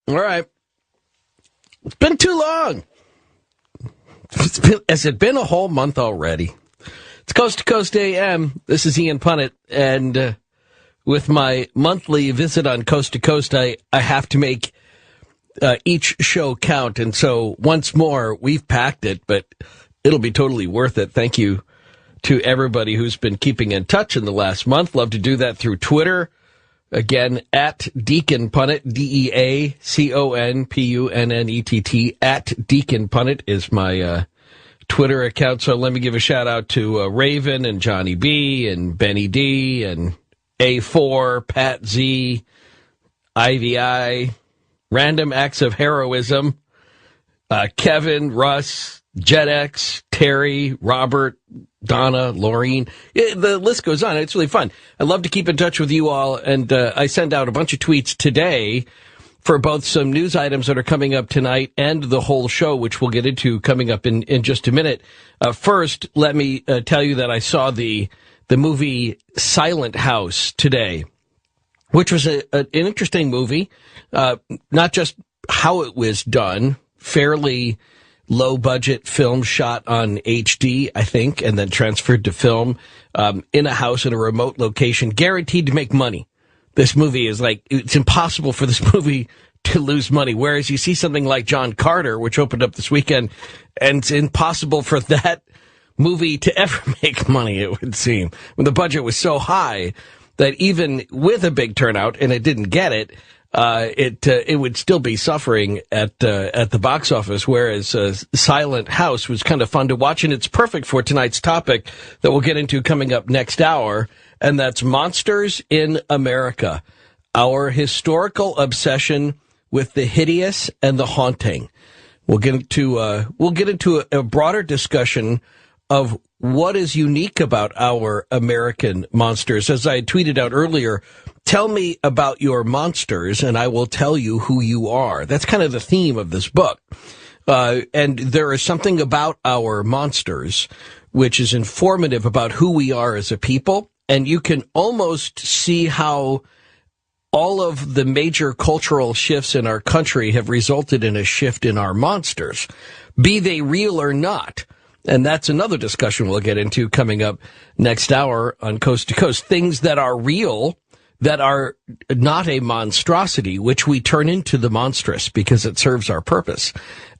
All right. It's been too long. Has it been a whole month already? It's Coast to Coast AM. This is Ian Punnett, and with my monthly visit on Coast to Coast, I have to make each show count, and so once more, we've packed it, but it'll be totally worth it. Thank you to everybody who's been keeping in touch in the last month. Love to do that through Twitter. Again, at Deacon Punnett, DeaconPunnett, at Deacon Punnett is my Twitter account. So let me give a shout out to Raven and Johnny B and Benny D and A4, Pat Z, IVI, Random Acts of Heroism, Kevin, Russ, JetX, Terry, Robert, Donna, Laureen. The list goes on. It's really fun. I love to keep in touch with you all, and I send out a bunch of tweets today for both some news items that are coming up tonight and the whole show, which we'll get into coming up in just a minute. First, let me tell you that I saw the movie Silent House today, which was an interesting movie. Not just how it was done, fairly low-budget film shot on HD, I think, and then transferred to film in a house in a remote location, guaranteed to make money. This movie is like, it's impossible for this movie to lose money, whereas you see something like John Carter, which opened up this weekend, and it's impossible for that movie to ever make money, it would seem. When the budget was so high that even with a big turnout, and it didn't get it, it would still be suffering at the box office, whereas Silent House was kind of fun to watch, and it's perfect for tonight's topic that we'll get into coming up next hour, and that's Monsters in America, our historical obsession with the hideous and the haunting. We'll get into a broader discussion of what is unique about our American monsters. As I tweeted out earlier, tell me about your monsters, and I will tell you who you are. That's kind of the theme of this book. And there is something about our monsters which is informative about who we are as a people, and you can almost see how all of the major cultural shifts in our country have resulted in a shift in our monsters, be they real or not. And that's another discussion we'll get into coming up next hour on Coast to Coast. Things that are real, that are not a monstrosity, which we turn into the monstrous because it serves our purpose.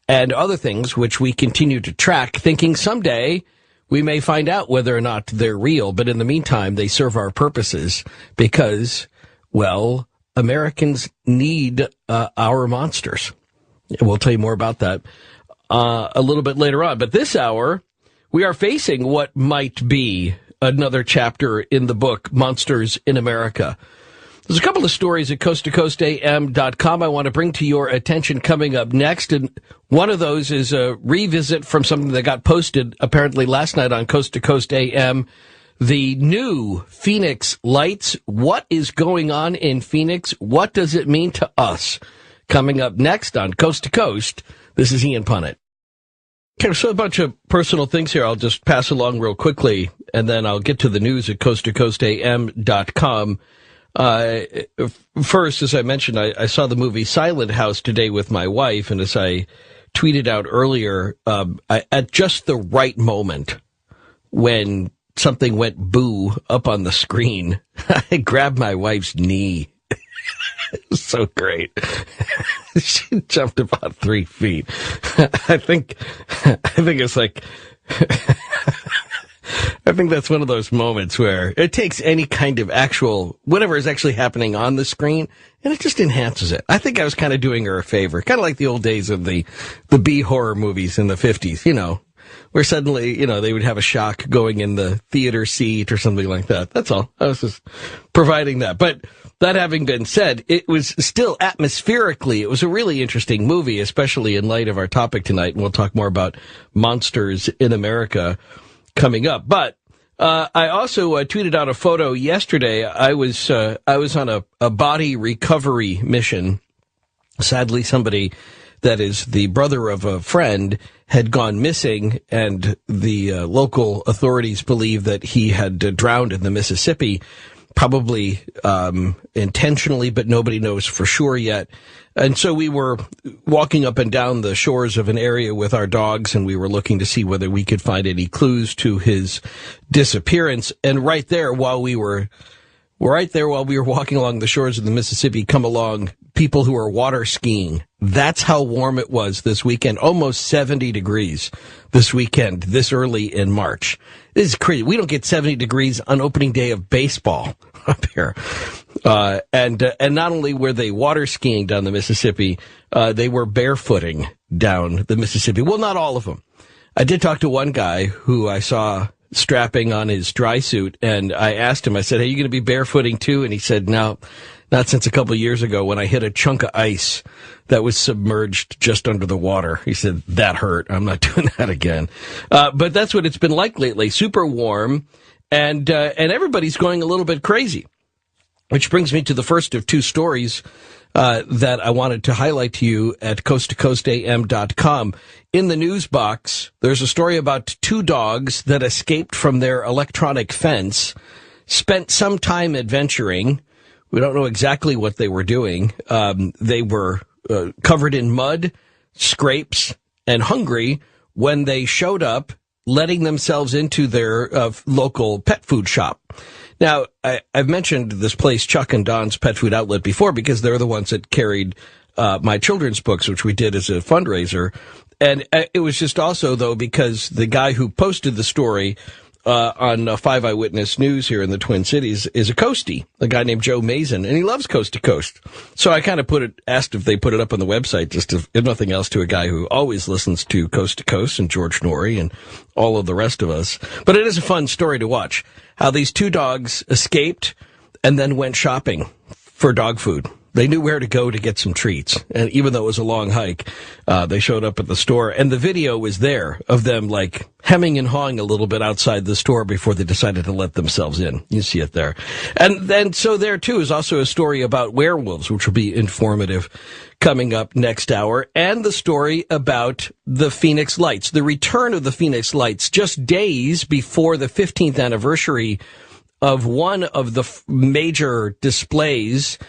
And other things which we continue to track, thinking someday we may find out whether or not they're real. But in the meantime, they serve our purposes because, well, Americans need our monsters. We'll tell you more about that a little bit later on. But this hour, we are facing what might be another chapter in the book, Monsters in America. There's a couple of stories at coasttocoastam.com I want to bring to your attention coming up next. And one of those is a revisit from something that got posted apparently last night on Coast to Coast AM. The new Phoenix Lights. What is going on in Phoenix? What does it mean to us? Coming up next on Coast to Coast. This is Ian Punnett. Okay, so a bunch of personal things here I'll just pass along real quickly, and then I'll get to the news at coasttocoastam.com. First, as I mentioned, I saw the movie Silent House today with my wife, and as I tweeted out earlier, at just the right moment when something went boo up on the screen, I grabbed my wife's knee. It was so great. She jumped about 3 feet. I think it's like, I think that's one of those moments where it takes any kind of actual, whatever is actually happening on the screen, and it just enhances it. I think I was kind of doing her a favor, kind of like the old days of the B horror movies in the 50s, you know, where suddenly, you know, they would have a shock going in the theater seat or something like that. That's all. I was just providing that. But that having been said, it was still atmospherically, it was a really interesting movie, especially in light of our topic tonight. And we'll talk more about Monsters in America coming up. But I also tweeted out a photo yesterday. I was on a body recovery mission. Sadly, somebody that is the brother of a friend had gone missing, and the local authorities believe that he had drowned in the Mississippi. probably intentionally, but nobody knows for sure yet. And so we were walking up and down the shores of an area with our dogs, and we were looking to see whether we could find any clues to his disappearance. And right there, while we were walking along the shores of the Mississippi, come along people who are water skiing. That's how warm it was this weekend. Almost 70 degrees this weekend, this early in March. This is crazy. We don't get 70 degrees on opening day of baseball up here. And not only were they water skiing down the Mississippi, they were barefooting down the Mississippi. Well, not all of them. I did talk to one guy who I saw strapping on his dry suit, and I asked him, I said, hey, you going to be barefooting too? And he said, no, not since a couple of years ago when I hit a chunk of ice that was submerged just under the water. He said, that hurt. I'm not doing that again. But that's what it's been like lately. Super warm, and everybody's going a little bit crazy. Which brings me to the first of two stories that I wanted to highlight to you at coasttocoastam.com. In the news box, there's a story about two dogs that escaped from their electronic fence, spent some time adventuring. We don't know exactly what they were doing. They were covered in mud, scrapes, and hungry when they showed up, letting themselves into their local pet food shop. Now, I've mentioned this place, Chuck and Don's Pet Food Outlet, before because they're the ones that carried my children's books, which we did as a fundraiser. And it was just also, though, because the guy who posted the story on 5 Eyewitness News here in the Twin Cities is a coastie, a guy named Joe Mason, and he loves Coast to Coast. So I kind of asked if they put it up on the website, just if nothing else, to a guy who always listens to Coast to Coast and George Norrie and all of the rest of us. But it is a fun story to watch, how these two dogs escaped and then went shopping for dog food. They knew where to go to get some treats. And even though it was a long hike, they showed up at the store. And the video was there of them, like, hemming and hawing a little bit outside the store before they decided to let themselves in. You see it there. And then, so there, too, is also a story about werewolves, which will be informative, coming up next hour. And the story about the Phoenix Lights, the return of the Phoenix Lights, just days before the 15th anniversary of one of the major displays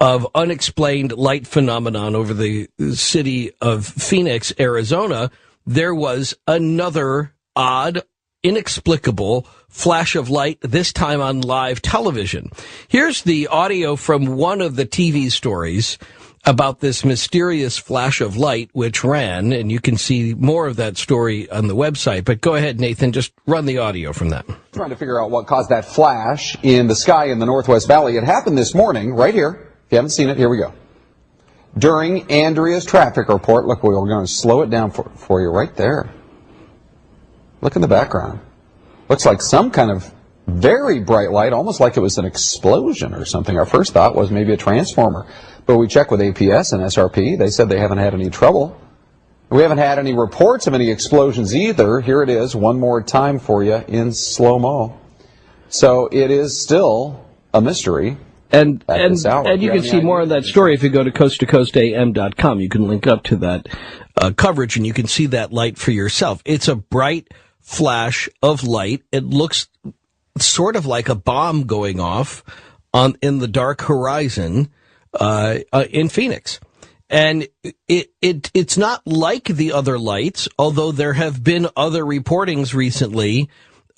of unexplained light phenomenon over the city of Phoenix, Arizona. There was another odd, inexplicable flash of light, this time on live television. Here's the audio from one of the TV stories about this mysterious flash of light which ran, and you can see more of that story on the website. But go ahead, Nathan, just run the audio from that. Trying to figure out what caused that flash in the sky in the Northwest Valley. It happened this morning, right here. If you haven't seen it, here we go. During Andrea's traffic report, look, we're going to slow it down for you right there. Look in the background. Looks like some kind of very bright light, almost like it was an explosion or something. Our first thought was maybe a transformer. But we checked with APS and SRP. They said they haven't had any trouble. We haven't had any reports of any explosions either. Here it is, one more time for you in slow-mo. So it is still a mystery. And you can see more of that story if you go to coasttocoastam.com. You can link up to that coverage, and you can see that light for yourself. It's a bright flash of light. It looks sort of like a bomb going off in the dark horizon in Phoenix. And it's not like the other lights, although there have been other reportings recently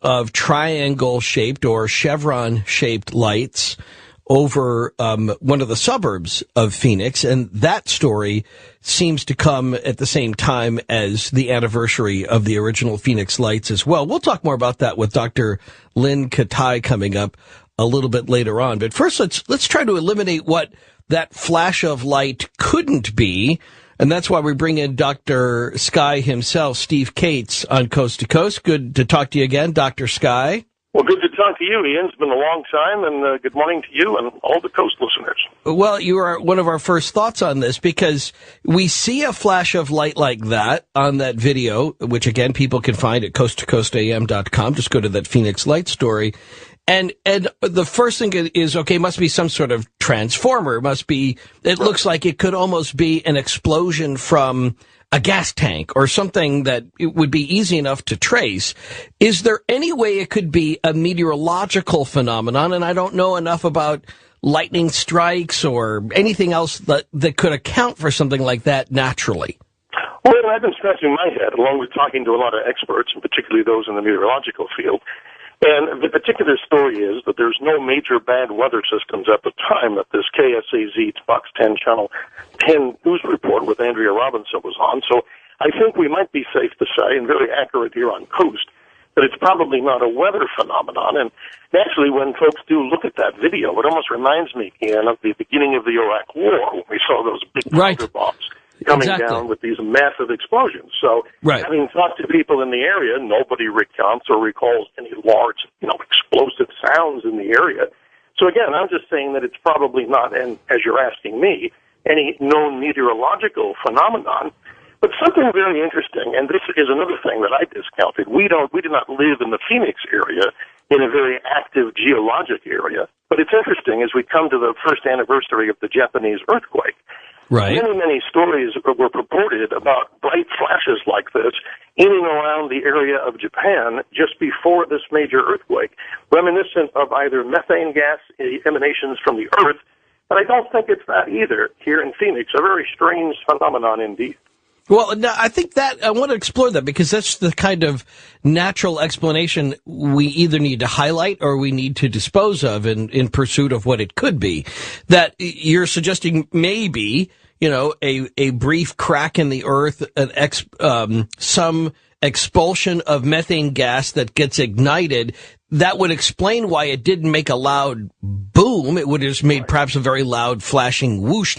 of triangle-shaped or chevron-shaped lights over one of the suburbs of Phoenix, and that story seems to come at the same time as the anniversary of the original Phoenix Lights as well. We'll talk more about that with Dr. Lynn Katai coming up a little bit later on. But first, let's try to eliminate what that flash of light couldn't be, and that's why we bring in Dr. Sky himself, Steve Cates, on Coast to Coast. Good to talk to you again, Dr. Sky. Well, good to talk to you, Ian. It's been a long time, and good morning to you and all the Coast listeners. Well, you are one of our first thoughts on this because we see a flash of light like that on that video, which, again, people can find at coasttocoastam.com. Just go to that Phoenix Light story. And the first thing is, okay, must be some sort of transformer. It looks like it could almost be an explosion from a gas tank or something that it would be easy enough to trace. Is there any way it could be a meteorological phenomenon? And I don't know enough about lightning strikes or anything else that could account for something like that naturally. Well, I've been scratching my head, along with talking to a lot of experts, and particularly those in the meteorological field. And the particular story is that there's no major bad weather systems at the time that this KSAZ Fox 10 Channel 10 news report with Andrea Robinson was on. So I think we might be safe to say, and very accurate here on Coast, that it's probably not a weather phenomenon. And naturally, when folks do look at that video, it almost reminds me, Ian, of the beginning of the Iraq War, when we saw those big powder bombs coming down with these massive explosions. So having talked to people in the area, nobody recounts or recalls any large, explosive sounds in the area. So again, I'm just saying that it's probably not, and as you're asking me, any known meteorological phenomenon. But something very interesting, and this is another thing that I discounted. We do not live in the Phoenix area in a very active geologic area. But it's interesting as we come to the first anniversary of the Japanese earthquake. Right. Many, many stories were purported about bright flashes like this in and around the area of Japan just before this major earthquake, reminiscent of either methane gas emanations from the earth, but I don't think it's that either here in Phoenix. A very strange phenomenon indeed. Well, no, I think that I want to explore that because that's the kind of natural explanation we either need to highlight or we need to dispose of in pursuit of what it could be. That you're suggesting maybe, a brief crack in the earth, some expulsion of methane gas that gets ignited. That would explain why it didn't make a loud boom. It would have just made perhaps a very loud flashing whoosh,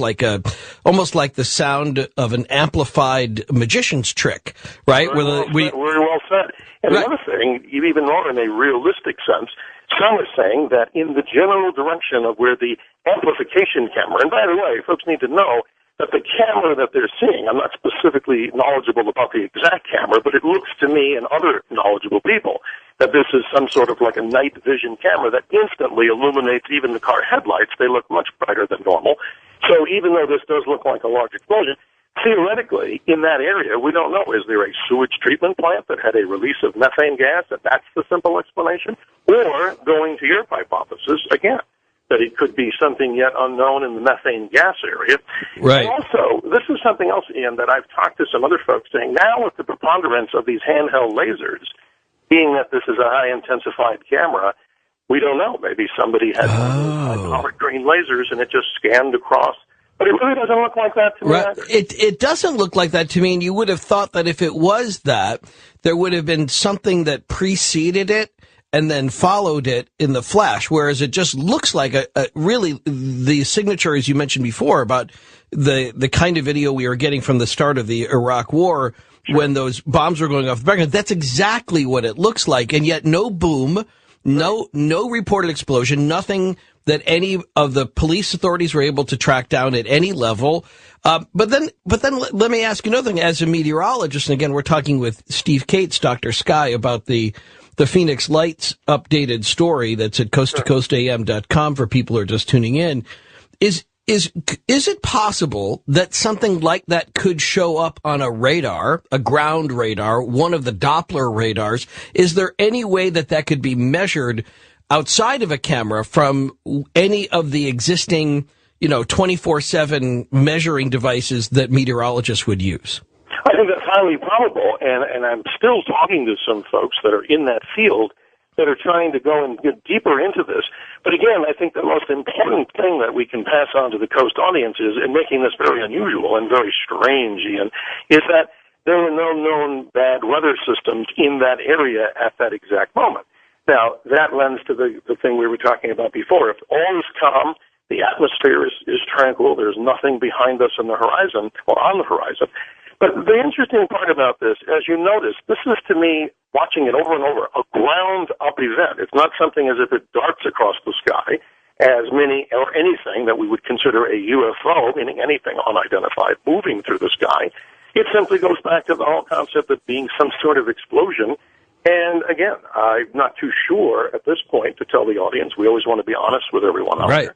almost like the sound of an amplified magician's trick, right? Very well said. And another thing, even more in a realistic sense, some are saying that in the general direction of where the amplification camera, and by the way, folks need to know that the camera that they're seeing, I'm not specifically knowledgeable about the exact camera, but it looks to me and other knowledgeable people that this is some sort of like a night vision camera that instantly illuminates even the car headlights. They look much brighter than normal. So even though this does look like a large explosion, theoretically, in that area, we don't know. Is there a sewage treatment plant that had a release of methane gas, and that's the simple explanation? Or, going to your hypothesis, again, that it could be something yet unknown in the methane gas area. Right. And also, this is something else, Ian, that I've talked to some other folks saying, now with the preponderance of these handheld lasers, being that this is a high-intensified camera, we don't know. Maybe somebody had high-powered green lasers and it just scanned across. But it really doesn't look like that to me either. It doesn't look like that to me, and you would have thought that if it was that, there would have been something that preceded it and then followed it in the flash, whereas it just looks like really the signature, as you mentioned before, about the kind of video we were getting from the start of the Iraq War when those bombs were going off the background. That's exactly what it looks like, and yet no boom, no reported explosion, nothing that any of the police authorities were able to track down at any level. But then let me ask you another thing. As a meteorologist, and again, we're talking with Steve Cates, Dr. Sky, about the Phoenix Lights updated story that's at coasttocoastam.com for people who are just tuning in. Is it possible that something like that could show up on a radar, a ground radar, one of the Doppler radars? Is there any way that could be measured outside of a camera from any of the existing, 24/7 measuring devices that meteorologists would use? I think that's highly probable, and I'm still talking to some folks that are in that field that are trying to go and get deeper into this. But again, I think the most important thing that we can pass on to the Coast audience is, in making this very unusual and very strange, Ian, is that there were no known bad weather systems in that area at that exact moment. Now, that lends to the thing we were talking about before. If all is calm, the atmosphere is tranquil, there's nothing behind us on the horizon, or on the horizon. But the interesting part about this, as you notice, this is to me, watching it over and over, a ground-up event. It's not something as if it darts across the sky, as many or anything that we would consider a UFO, meaning anything unidentified, moving through the sky. It simply goes back to the whole concept of being some sort of explosion And again, I'm not too sure at this point to tell the audience. We always want to be honest with everyone out there.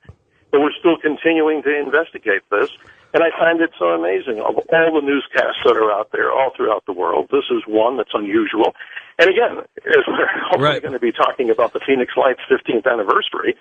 But we're still continuing to investigate this. And I find it so amazing. Of all the newscasts that are out there all throughout the world, this is one that's unusual. And again, as we're hopefully going to be talking about the Phoenix Lights 15th anniversary,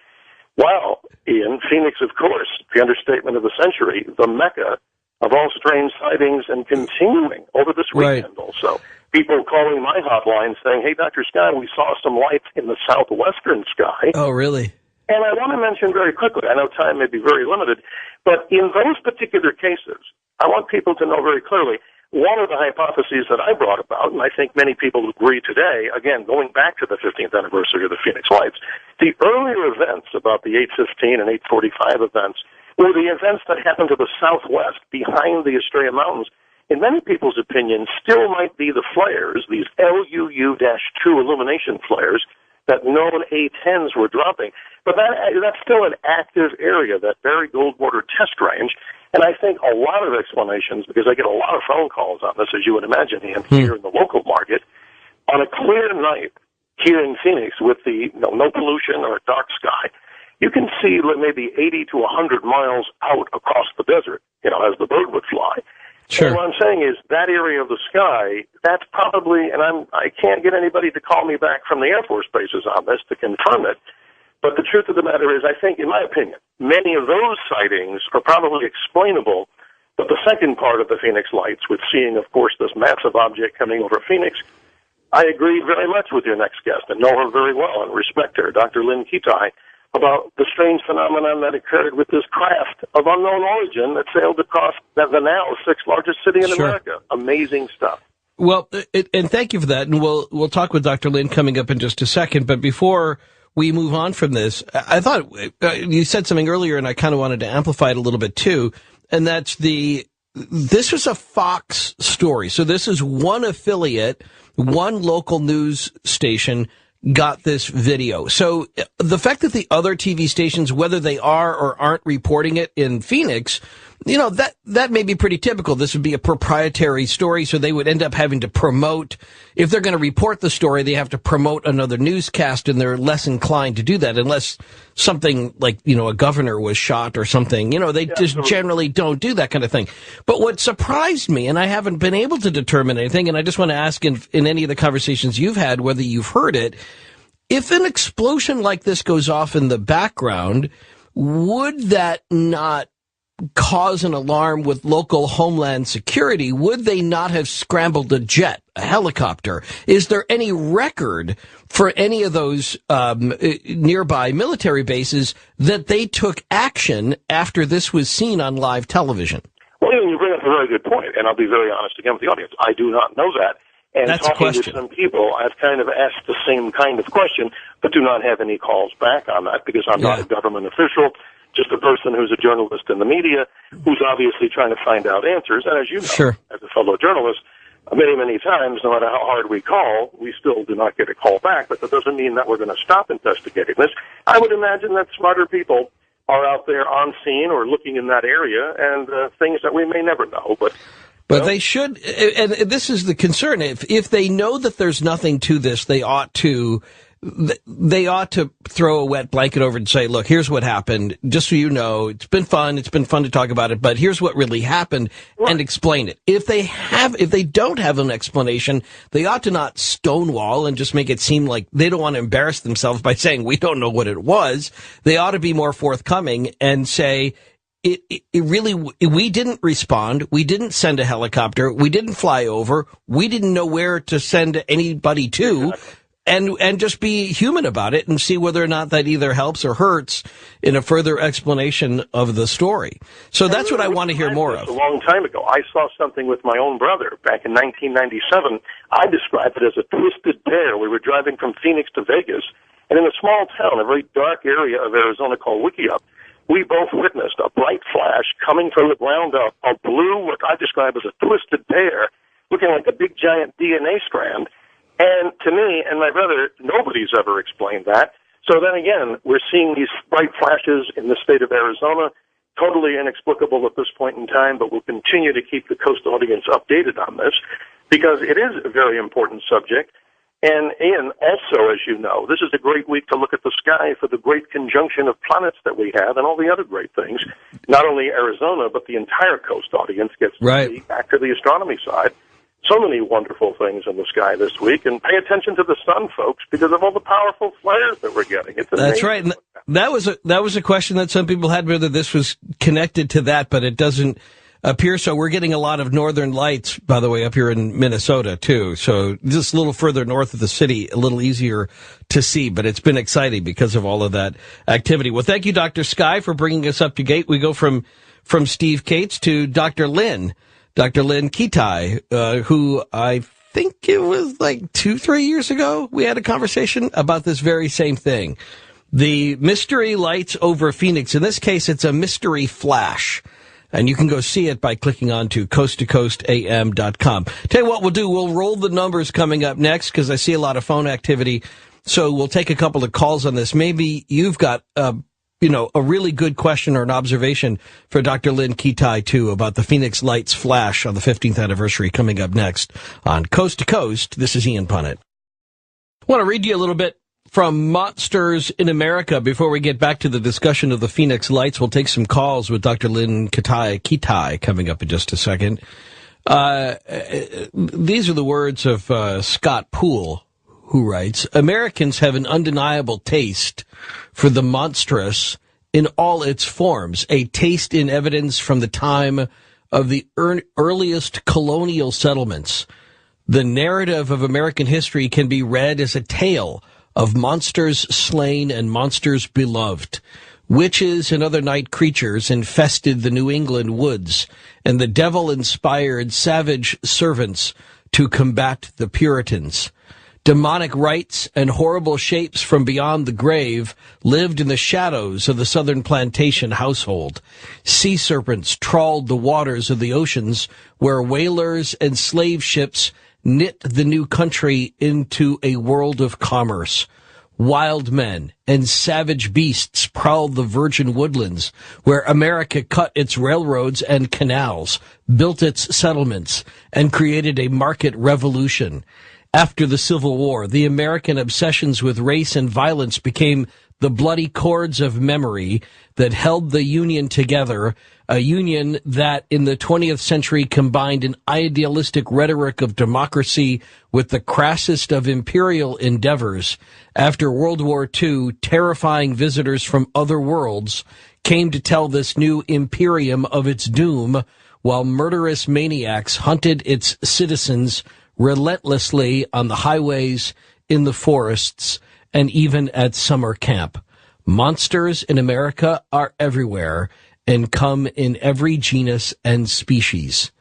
well, Ian, Phoenix, of course, the understatement of the century, the mecca of all strange sightings and continuing over this weekend also. People calling my hotline saying, hey, Dr. Sky, we saw some lights in the southwestern sky. Oh, really? And I want to mention very quickly, I know time may be very limited, but in those particular cases, I want people to know very clearly, one of the hypotheses that I brought about, and I think many people agree today, again, going back to the 15th anniversary of the Phoenix Lights, the earlier events about the 8:15 and 8:45 events were the events that happened to the southwest behind the Estrella Mountains. In many people's opinion, still might be the flares, these LUU-2 illumination flares, that known A-10s were dropping. But that's still an active area, that Barry Goldwater test range. And I think a lot of explanations, because I get a lot of phone calls on this, as you would imagine, Ian, here in the local market, on a clear night here in Phoenix with the no pollution or a dark sky, you can see maybe 80 to 100 miles out across the desert, as the bird would fly. Sure. And what I'm saying is that area of the sky, that's probably, and I can't get anybody to call me back from the Air Force bases on this to confirm it, but the truth of the matter is, I think, in my opinion, many of those sightings are probably explainable, but the second part of the Phoenix Lights, with seeing, of course, this massive object coming over Phoenix, I agree very much with your next guest and know her very well and respect her, Dr. Lynn Kitai, about the strange phenomenon that occurred with this craft of unknown origin that sailed across the now sixth largest city in America. Amazing stuff. Well, and thank you for that. And we'll talk with Dr. Lynn coming up in just a second. But before we move on from this, I thought you said something earlier, and I kind of wanted to amplify it a little bit too. And that's this was a Fox story. So this is one affiliate, one local news station got this video. So the fact that the other TV stations, whether they are or aren't reporting it in Phoenix, that may be pretty typical. This would be a proprietary story, so they would end up having to promote. If they're going to report the story, they have to promote another newscast, and they're less inclined to do that unless something like, a governor was shot or something. They just generally don't do that kind of thing. But what surprised me, and I haven't been able to determine anything, and I just want to ask in any of the conversations you've had, whether you've heard it, if an explosion like this goes off in the background, would that not cause an alarm with local Homeland Security? Would they not have scrambled a jet, a helicopter? Is there any record for any of those nearby military bases that they took action after this was seen on live television? Well, you bring up a very good point, and I'll be very honest again with the audience. I do not know that. And that's talking with some people, I've kind of asked the same kind of question, but do not have any calls back on that because I'm not a government official, just a person who's a journalist in the media who's obviously trying to find out answers. And as you know, as a fellow journalist, many, many times, no matter how hard we call, we still do not get a call back. But that doesn't mean that we're going to stop investigating this. I would imagine that smarter people are out there on scene or looking in that area and things that we may never know. But they should, and this is the concern. If they know that there's nothing to this, they ought to throw a wet blanket over it and say, look, here's what happened. Just so you know, it's been fun to talk about it, but here's what really happened and explain it. If they don't have an explanation, they ought to not stonewall and just make it seem like they don't want to embarrass themselves by saying we don't know what it was. They ought to be more forthcoming and say, we didn't respond. We didn't send a helicopter. We didn't fly over. We didn't know where to send anybody to. And just be human about it and see whether or not that either helps or hurts in a further explanation of the story. So that's what I want to hear more of. A long time ago, I saw something with my own brother back in 1997. I described it as a twisted pair. We were driving from Phoenix to Vegas, and in a small town, a very dark area of Arizona called Wickiup, we both witnessed a bright flash coming from the ground up, a blue, what I describe as a twisted pair, looking like a big giant DNA strand. And to me and my brother, nobody's ever explained that. So then again, we're seeing these bright flashes in the state of Arizona, totally inexplicable at this point in time, but we'll continue to keep the Coast audience updated on this because it is a very important subject. And Ian, also, as you know, this is a great week to look at the sky for the great conjunction of planets that we have and all the other great things. Not only Arizona, but the entire coast audience gets to see, back to the astronomy side, so many wonderful things in the sky this week. And pay attention to the sun, folks, because of all the powerful flares that we're getting. It's amazing. That's right. And that was a question that some people had, whether this was connected to that, but it doesn't appear so. We're getting a lot of northern lights, by the way, up here in Minnesota, too. So just a little further north of the city, a little easier to see. But it's been exciting because of all of that activity. Well, thank you, Dr. Sky, for bringing us up to date. We go from Steve Cates to Dr. Lynn Kitai, who I think it was like 2-3 years ago, we had a conversation about this very same thing. The mystery lights over Phoenix. In this case, it's a mystery flash. And you can go see it by clicking on to coasttocoastam.com. Tell you what we'll do. We'll roll the numbers coming up next because I see a lot of phone activity. So we'll take a couple of calls on this. Maybe you've got, a really good question or an observation for Dr. Lynn Kitai, too, about the Phoenix Lights flash on the 15th anniversary coming up next on Coast to Coast. This is Ian Punnett. I want to read you a little bit from Monsters in America before we get back to the discussion of the Phoenix Lights. We'll take some calls with Dr. Lynn Kitai coming up in just a second. These are the words of Scott Poole, who writes, Americans have an undeniable taste for the monstrous in all its forms, a taste in evidence from the time of the earliest colonial settlements. The narrative of American history can be read as a tale of monsters slain and monsters beloved. Witches and other night creatures infested the New England woods, and the devil-inspired savage servants to combat the Puritans. Demonic rites and horrible shapes from beyond the grave lived in the shadows of the southern plantation household. Sea serpents trawled the waters of the oceans where whalers and slave ships knit the new country into a world of commerce. Wild men and savage beasts prowled the virgin woodlands where America cut its railroads and canals, built its settlements, and created a market revolution. After the Civil War, the American obsessions with race and violence became the bloody cords of memory that held the Union together, a union that in the 20th century combined an idealistic rhetoric of democracy with the crassest of imperial endeavors. After World War II, terrifying visitors from other worlds came to tell this new imperium of its doom, while murderous maniacs hunted its citizens relentlessly on the highways, in the forests, and even at summer camp. Monsters in America are everywhere and come in every genus and species.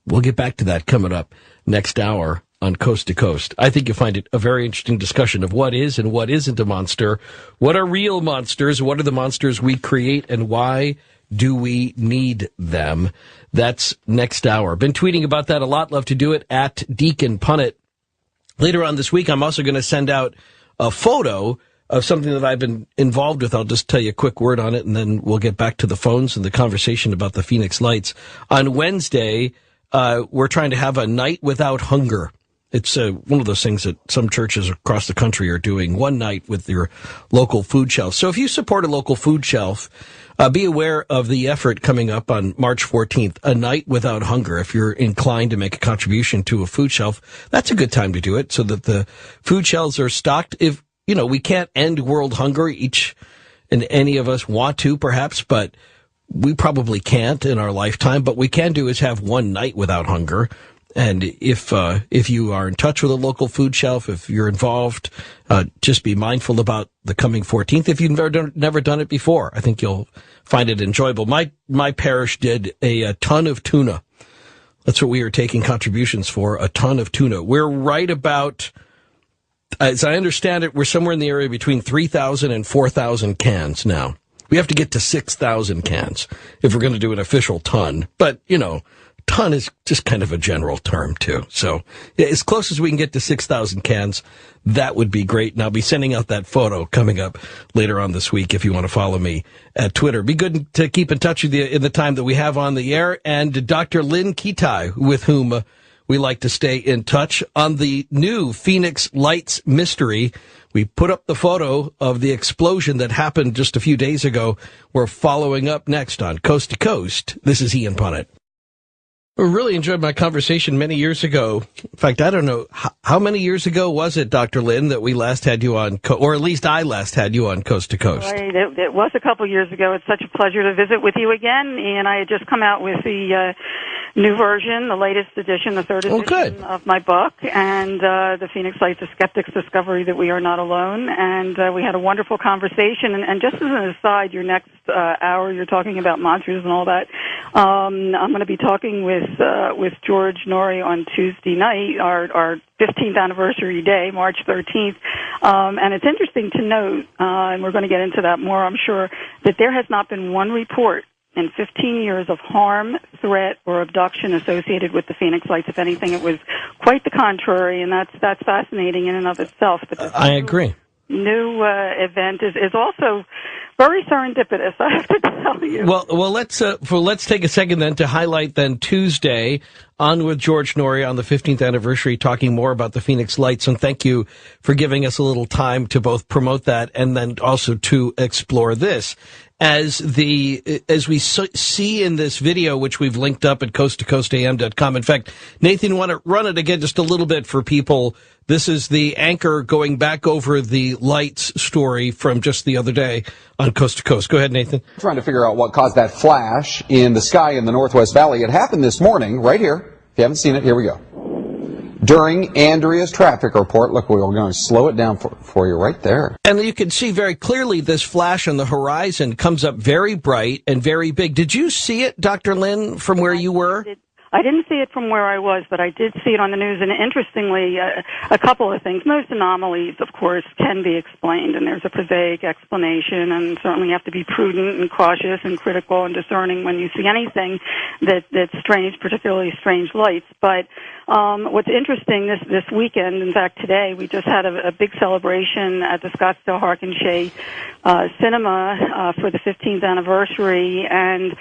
We'll get back to that coming up next hour on Coast to Coast. I think you'll find it a very interesting discussion of what is and what isn't a monster. What are real monsters? What are the monsters we create, and why do we need them? That's next hour. Been tweeting about that a lot. Love to do it at Deacon Punnett. Later on this week, I'm also going to send out a photo of something that I've been involved with. I'll just tell you a quick word on it, and then we'll get back to the phones and the conversation about the Phoenix Lights. On Wednesday, we're trying to have a night without hunger. It's one of those things that some churches across the country are doing, one night with your local food shelf. So if you support a local food shelf, be aware of the effort coming up on March 14th, a night without hunger. If you're inclined to make a contribution to a food shelf, that's a good time to do it so that the food shelves are stocked. If, we can't end world hunger, each and any of us want to perhaps, but we probably can't in our lifetime. But we can do is have one night without hunger. And if you are in touch with a local food shelf, if you're involved, just be mindful about the coming 14th. If you've never done it before, I think you'll find it enjoyable. My parish did a ton of tuna. That's what we are taking contributions for, a ton of tuna. We're right about, as I understand it, we're somewhere in the area between 3,000 and 4,000 cans now. We have to get to 6,000 cans if we're going to do an official ton. But, ton is just kind of a general term, too. So as close as we can get to 6,000 cans, that would be great. And I'll be sending out that photo coming up later on this week if you want to follow me at Twitter. Be good to keep in touch with you in the time that we have on the air. And Dr. Lynn Kitai, with whom we like to stay in touch. On the new Phoenix Lights mystery, we put up the photo of the explosion that happened just a few days ago. We're following up next on Coast to Coast. This is Ian Punnett. I really enjoyed my conversation many years ago. In fact, I don't know, how many years ago was it, Dr. Lynn, that we last had you on, or at least I last had you on Coast to Coast? Right. It was a couple years ago. It's such a pleasure to visit with you again. And I had just come out with the new version, the latest edition, the third edition of my book, and the Phoenix Lights, A Skeptic's Discovery That We Are Not Alone. And we had a wonderful conversation. And just as an aside, your next hour, you're talking about monsters and all that. I'm going to be talking with George Norrie on Tuesday night, our 15th anniversary day, March 13th. And it's interesting to note, and we're going to get into that more, I'm sure, that there has not been one report in 15 years of harm, threat, or abduction associated with the Phoenix Lights. If anything, it was quite the contrary, and that's fascinating in and of itself. But I agree. New event is also very serendipitous, I have to tell you. Well, let's take a second then to highlight then Tuesday on with George Norrie on the 15th anniversary, talking more about the Phoenix Lights. And thank you for giving us a little time to both promote that and then also to explore this. As we see in this video, which we've linked up at coasttocoastam.com. In fact, Nathan, you want to run it again just a little bit for people. This is the anchor going back over the lights story from just the other day on Coast to Coast. Go ahead, Nathan. Trying to figure out what caused that flash in the sky in the Northwest Valley. It happened this morning, right here. If you haven't seen it, here we go. During Andrea's traffic report, look, we're going to slow it down for you right there. And you can see very clearly this flash on the horizon comes up very bright and very big. Did you see it, Dr. Lynn, from where you were? I didn't see it from where I was, but I did see it on the news. And interestingly, a couple of things. Most anomalies, of course, can be explained, and there's a prosaic explanation, and certainly you have to be prudent and cautious and critical and discerning when you see anything that's strange, particularly strange lights. But what's interesting this weekend, in fact today, we just had a big celebration at the Scottsdale Harkenshay Cinema for the 15th anniversary, and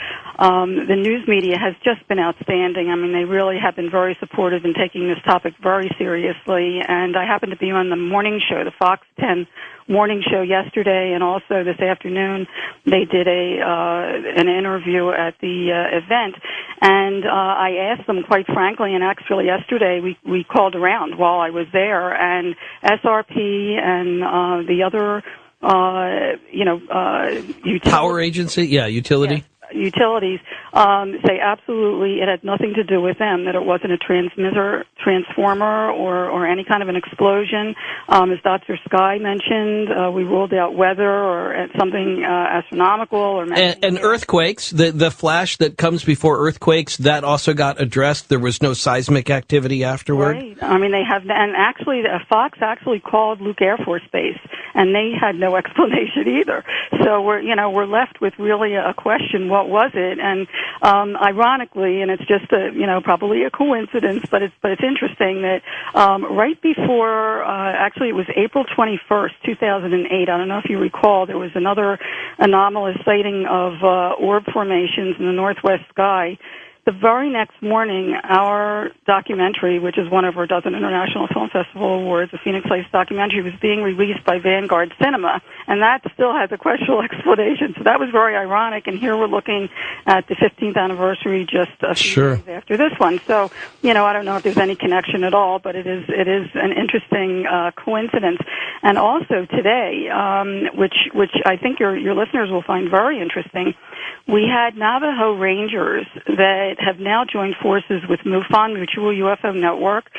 the news media has just been outstanding. I mean, they really have been very supportive in taking this topic very seriously, and I happened to be on the morning show, the Fox 10 morning show yesterday, and also this afternoon they did an interview at the event, and I asked them quite frankly, and actually yesterday we called around while I was there, and SRP and the other power agency, utility. Yeah. Utilities say absolutely it had nothing to do with them, that it wasn't a transformer or any kind of an explosion. As Dr. Sky mentioned, we ruled out weather or something astronomical. Or and earthquakes, the flash that comes before earthquakes, that also got addressed. There was no seismic activity afterward. Right. I mean, they have, and actually Fox actually called Luke Air Force Base, and they had no explanation either. So we're left with really a question. What was it? And ironically, and it's just probably a coincidence, but it's interesting that right before, actually it was April 21st, 2008. I don't know if you recall, there was another anomalous sighting of orb formations in the northwest sky. The very next morning, our documentary, which is one of our dozen International Film Festival awards, the Phoenix Lights documentary, was being released by Vanguard Cinema, and that still has a questionable explanation. So that was very ironic, and here we're looking at the 15th anniversary just a few days after this one. So, I don't know if there's any connection at all, but it is an interesting coincidence. And also today, which I think your listeners will find very interesting, we had Navajo Rangers that have now joined forces with MUFON, Mutual UFO Network.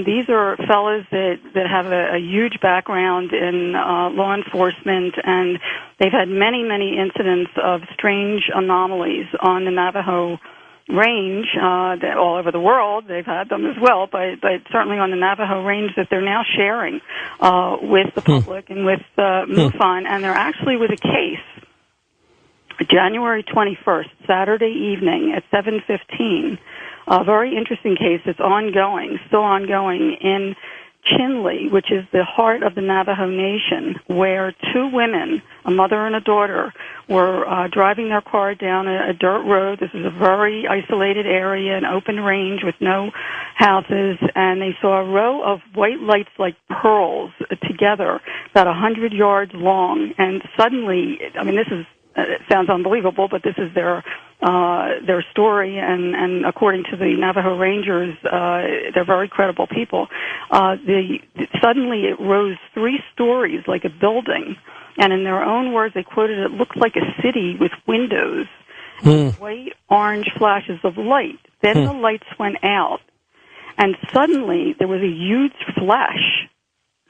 These are fellows that have a huge background in law enforcement, and they've had many, many incidents of strange anomalies on the Navajo range that all over the world. They've had them as well, but certainly on the Navajo range that they're now sharing with the public and with MUFON, and they're actually with a case. January 21st, Saturday evening at 7:15, a very interesting case that's still ongoing in Chinle, which is the heart of the Navajo Nation, where two women, a mother and a daughter, were driving their car down a dirt road. This is a very isolated area, an open range with no houses, and they saw a row of white lights like pearls together, about 100 yards long, and suddenly, I mean, this is it sounds unbelievable, but this is their story, and according to the Navajo Rangers, they're very credible people. Suddenly it rose 3 stories like a building, and in their own words, they quoted it looked like a city with windows, white, orange flashes of light. Then the lights went out, and suddenly there was a huge flash,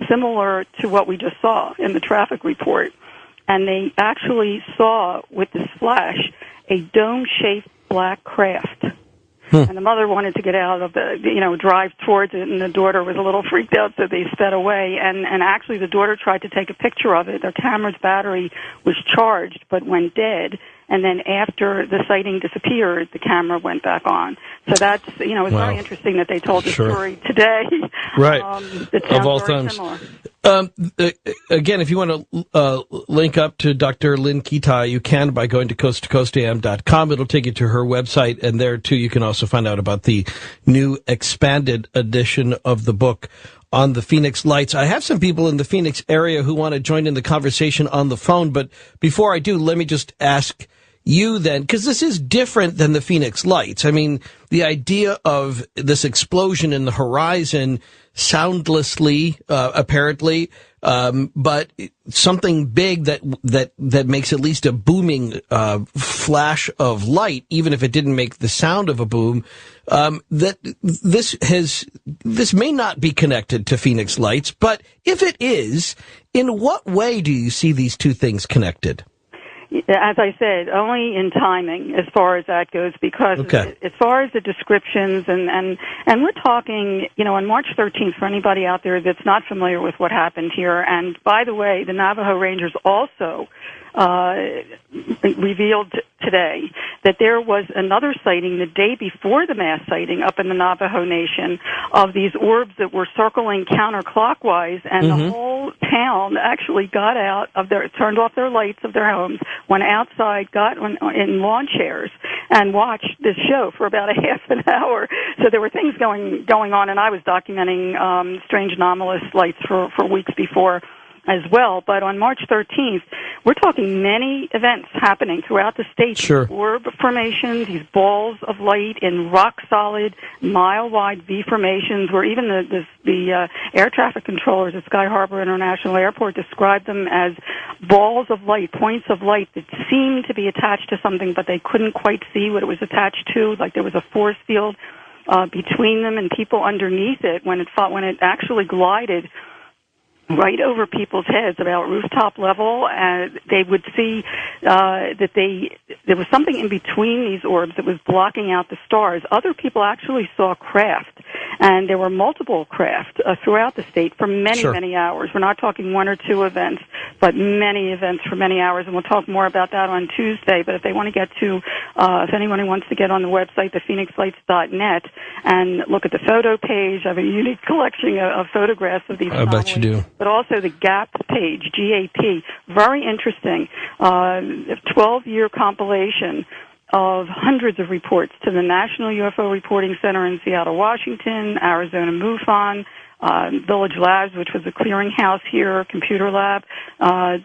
similar to what we just saw in the traffic report. And they actually saw, with this flash, a dome-shaped black craft. And the mother wanted to get out of drive towards it, and the daughter was a little freaked out, so they sped away. And actually, the daughter tried to take a picture of it. Their camera's battery was charged, but went dead. And then after the sighting disappeared, the camera went back on. So that's, it's very interesting that they told the story today. Right. Of all times. Again, if you want to link up to Dr. Lynn Kitai, you can by going to coasttocoastam.com. It'll take you to her website, and there, too, you can also find out about the new expanded edition of the book on the Phoenix Lights. I have some people in the Phoenix area who want to join in the conversation on the phone, but before I do, let me just ask you then, because this is different than the Phoenix Lights. I mean, the idea of this explosion in the horizon, soundlessly, apparently, but something big that makes at least a booming flash of light, even if it didn't make the sound of a boom. That this may not be connected to Phoenix Lights, but if it is, in what way do you see these two things connected? As I said, only in timing as far as that goes, because as far as the descriptions, and we're talking, on March 13th, for anybody out there that's not familiar with what happened here, and by the way, the Navajo Rangers also revealed today that there was another sighting the day before the mass sighting up in the Navajo Nation of these orbs that were circling counterclockwise, and the whole town actually got out of turned off their lights of their homes, went outside, got in lawn chairs, and watched this show for about a half an hour. So there were things going on, and I was documenting strange anomalous lights for weeks before as well. But on March 13th, we're talking many events happening throughout the state. Sure. Orb formations, these balls of light in rock-solid, mile-wide V formations, where even the air traffic controllers at Sky Harbor International Airport described them as balls of light, points of light that seemed to be attached to something, but they couldn't quite see what it was attached to, like there was a force field between them and people underneath it when it actually glided right over people's heads, about rooftop level, and they would see that there was something in between these orbs that was blocking out the stars. Other people actually saw craft, and there were multiple craft throughout the state for many hours. We're not talking 1 or 2 events, but many events for many hours, and we'll talk more about that on Tuesday. But if they want to get to, if anyone wants to get on the website, thephoenixlights.net, and look at the photo page, I have a unique collection of photographs of these anomalies. I bet you do. But also the GAP page, GAP, very interesting, 12-year compilation of hundreds of reports to the National UFO Reporting Center in Seattle, Washington, Arizona MUFON, Village Labs, which was a clearinghouse here, computer lab,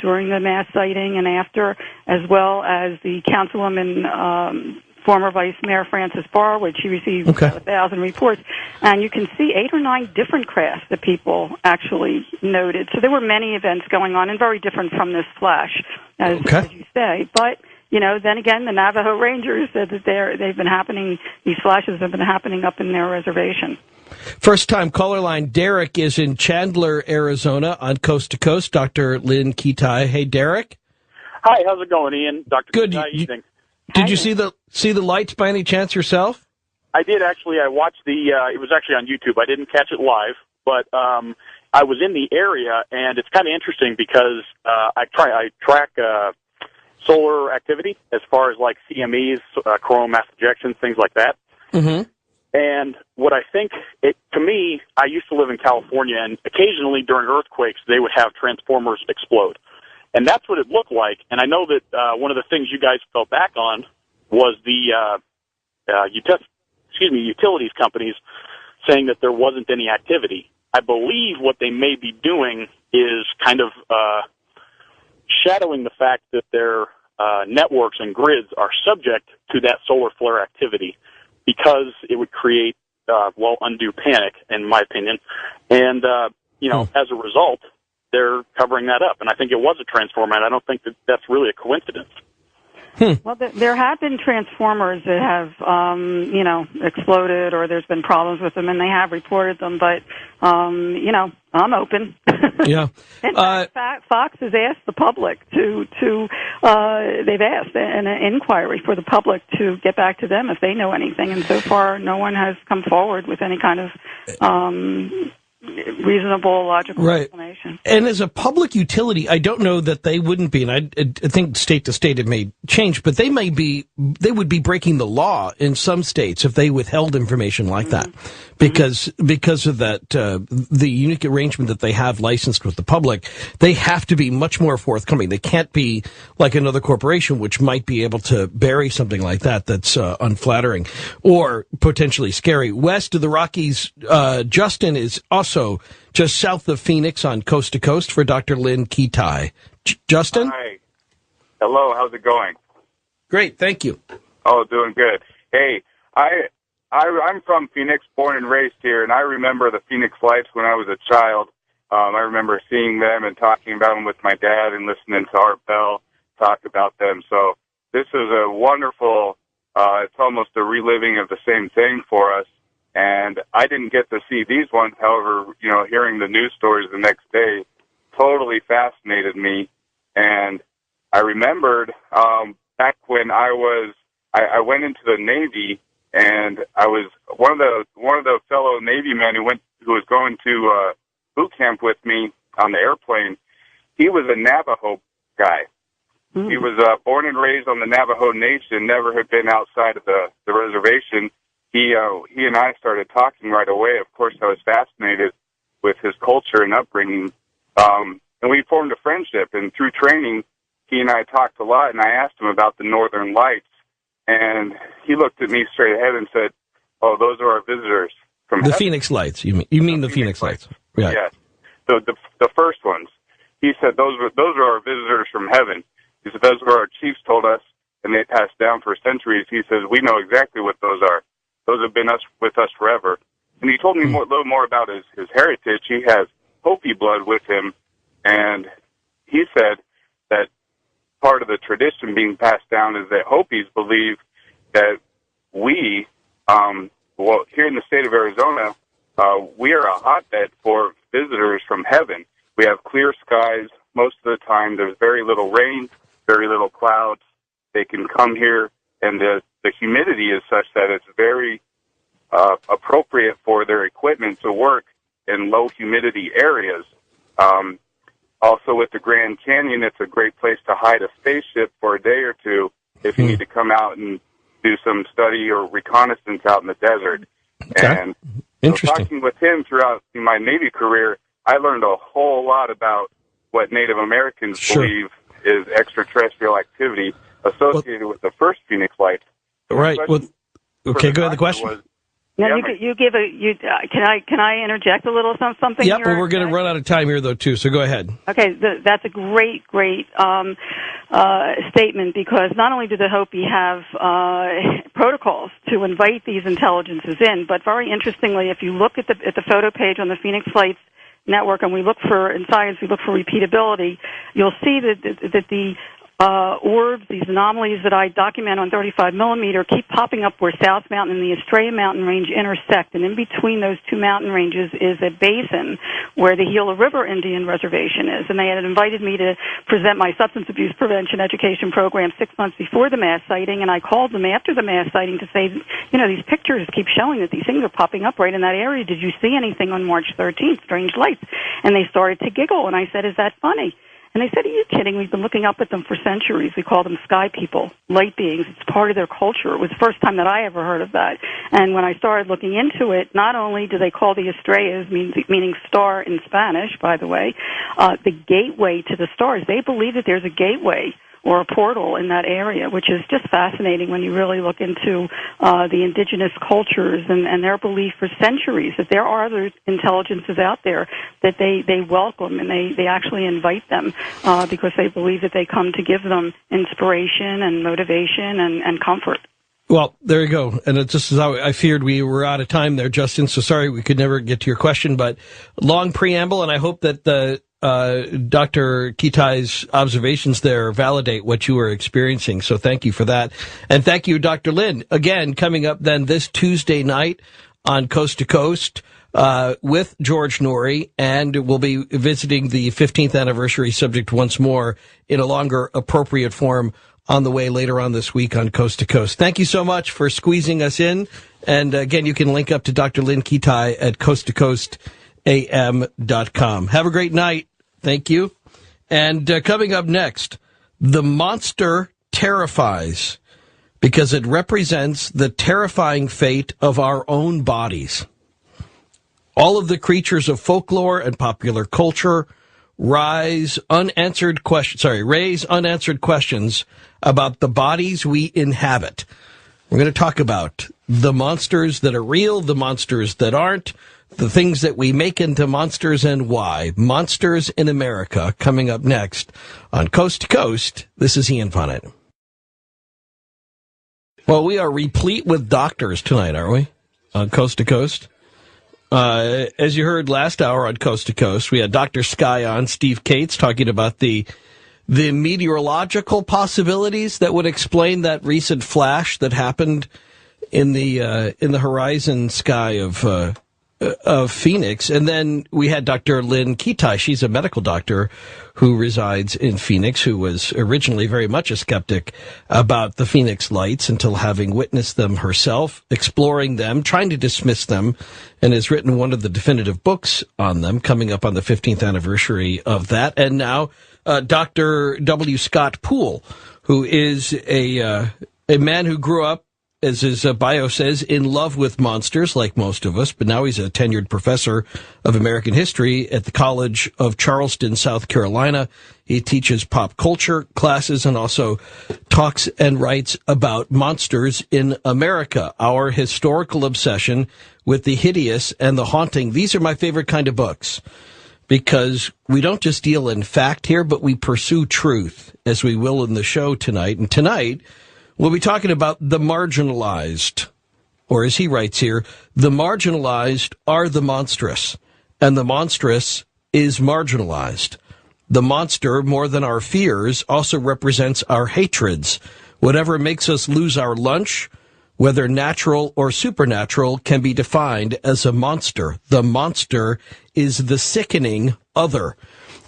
during the mass sighting and after, as well as the Councilwoman former Vice Mayor Frances Barr, which she received about 1,000 reports. And you can see 8 or 9 different crafts that people actually noted. So there were many events going on, and very different from this flash, as you say. But, then again, the Navajo Rangers said that these flashes have been happening up in their reservation. First-time caller line, Derek is in Chandler, Arizona, on Coast to Coast. Dr. Lynn Kitai. Hey, Derek. Hi, how's it going, Ian? Dr. Good. Kitai, Did you see the lights by any chance yourself? I did, actually. I watched it was actually on YouTube. I didn't catch it live, but I was in the area, and it's kind of interesting because I track solar activity as far as like CMEs, coronal mass ejections, things like that. Mm-hmm. And what I think, to me, I used to live in California, and occasionally during earthquakes, they would have transformers explode. And that's what it looked like. And I know that one of the things you guys fell back on was the utilities companies saying that there wasn't any activity. I believe what they may be doing is kind of shadowing the fact that their networks and grids are subject to that solar flare activity, because it would create, undue panic, in my opinion. And, as a result, they're covering that up. And I think it was a transformer, and I don't think that that's really a coincidence. Well, there have been transformers that have, exploded, or there's been problems with them, and they have reported them. But, I'm open. Yeah. In fact, Fox has asked the public they've asked an inquiry for the public to get back to them if they know anything. And so far, no one has come forward with any kind of reasonable, logical explanation. And as a public utility, I don't know that they wouldn't be, and I think state to state it may change, but they would be breaking the law in some states if they withheld information like that, because of that, the unique arrangement that they have licensed with the public. They have to be much more forthcoming. They can't be like another corporation, which might be able to bury something like that that's unflattering or potentially scary. West of the Rockies, Justin is also just south of Phoenix on Coast to Coast for Dr. Lynn Kitai. Justin? Hi. Hello, how's it going? Great, thank you. Oh, doing good. Hey, I'm from Phoenix, born and raised here, and I remember the Phoenix Lights when I was a child. I remember seeing them and talking about them with my dad and listening to Art Bell talk about them. So this is a wonderful, it's almost a reliving of the same thing for us. And I didn't get to see these ones. However, hearing the news stories the next day totally fascinated me. And I remembered back when I went into the Navy, and I was one of the fellow Navy men who was going to boot camp with me on the airplane. He was a Navajo guy. Mm. He was born and raised on the Navajo Nation, never had been outside of the reservation. He and I started talking right away. Of course, I was fascinated with his culture and upbringing. And we formed a friendship. And through training, he and I talked a lot, and I asked him about the Northern Lights. And he looked at me straight ahead and said, "Oh, those are our visitors from the heaven." Phoenix Lights. You mean the Phoenix Lights? Right. Yes. So the first ones. He said those are our visitors from heaven. He said those were our chiefs told us, and they passed down for centuries. He says we know exactly what those are. Those have been with us forever. And he told me a little more about his heritage. He has Hopi blood with him, and he said that part of the tradition being passed down is that Hopis believe that we, here in the state of Arizona, we are a hotbed for visitors from heaven. We have clear skies most of the time. There's very little rain, very little clouds. They can come here, and the humidity is such that it's very appropriate for their equipment to work in low humidity areas. Also, with the Grand Canyon, it's a great place to hide a spaceship for a day or two if you need to come out and do some study or reconnaissance out in the desert. Okay. And interesting. So talking with him throughout my Navy career, I learned a whole lot about what Native Americans believe is extraterrestrial activity associated with the first Phoenix Lights. Right. Well, okay, go ahead. The question. Now, can I interject a little something? Yep, well, we're going to run out of time here, though, too, so go ahead. Okay, that's a great statement, because not only do the Hopi have protocols to invite these intelligences in, but very interestingly, if you look at the photo page on the Phoenix Lights Network, and in science we look for repeatability, you'll see that the orbs, these anomalies that I document on 35 millimeter, keep popping up where South Mountain and the Estrella Mountain Range intersect, and in between those two mountain ranges is a basin where the Gila River Indian Reservation is, and they had invited me to present my substance abuse prevention education program 6 months before the mass sighting, and I called them after the mass sighting to say, these pictures keep showing that these things are popping up right in that area. Did you see anything on March 13th, strange lights? And they started to giggle, and I said, is that funny? And they said, are you kidding? We've been looking up at them for centuries. We call them sky people, light beings. It's part of their culture. It was the first time that I ever heard of that. And when I started looking into it, not only do they call the estrellas, meaning star in Spanish, by the way, the gateway to the stars. They believe that there's a gateway or a portal in that area, which is just fascinating when you really look into the indigenous cultures and their belief for centuries that there are other intelligences out there that they welcome and they actually invite them because they believe that they come to give them inspiration and motivation and comfort. Well, there you go. And it's just as I feared we were out of time there, Justin. So sorry we could never get to your question, but long preamble, and I hope that Dr. Kitai's observations there validate what you were experiencing. So thank you for that. And thank you, Dr. Lynn. Again, coming up then this Tuesday night on Coast to Coast with George Norrie, and we'll be visiting the 15th anniversary subject once more in a longer appropriate form on the way later on this week on Coast to Coast. Thank you so much for squeezing us in. And again, you can link up to Dr. Lynn Kitai at coasttocoastam.com. Have a great night. Thank you. And coming up next, the monster terrifies because it represents the terrifying fate of our own bodies. All of the creatures of folklore and popular culture raise unanswered questions about the bodies we inhabit. We're going to talk about the monsters that are real, the monsters that aren't, the things that we make into monsters and why. Monsters in America, coming up next on Coast to Coast. This is Ian Punnett. Well, we are replete with doctors tonight, aren't we, on Coast to Coast? As you heard last hour on Coast to Coast, we had Dr. Sky on, Steve Cates, talking about the meteorological possibilities that would explain that recent flash that happened in the horizon sky of Phoenix. And then we had Dr. Lynn Kitai. She's a medical doctor who resides in Phoenix, who was originally very much a skeptic about the Phoenix lights until having witnessed them herself, exploring them, trying to dismiss them, and has written one of the definitive books on them, coming up on the 15th anniversary of that. And now Dr. W. Scott Poole, who is a man who grew up, as his bio says, in love with monsters, like most of us, but now he's a tenured professor of American history at the College of Charleston, South Carolina. He teaches pop culture classes and also talks and writes about monsters in America, our historical obsession with the hideous and the haunting. These are my favorite kind of books because we don't just deal in fact here, but we pursue truth, as we will in the show tonight. And tonight, we'll be talking about the marginalized, or as he writes here, the marginalized are the monstrous, and the monstrous is marginalized. The monster, more than our fears, also represents our hatreds. Whatever makes us lose our lunch, whether natural or supernatural, can be defined as a monster. The monster is the sickening other.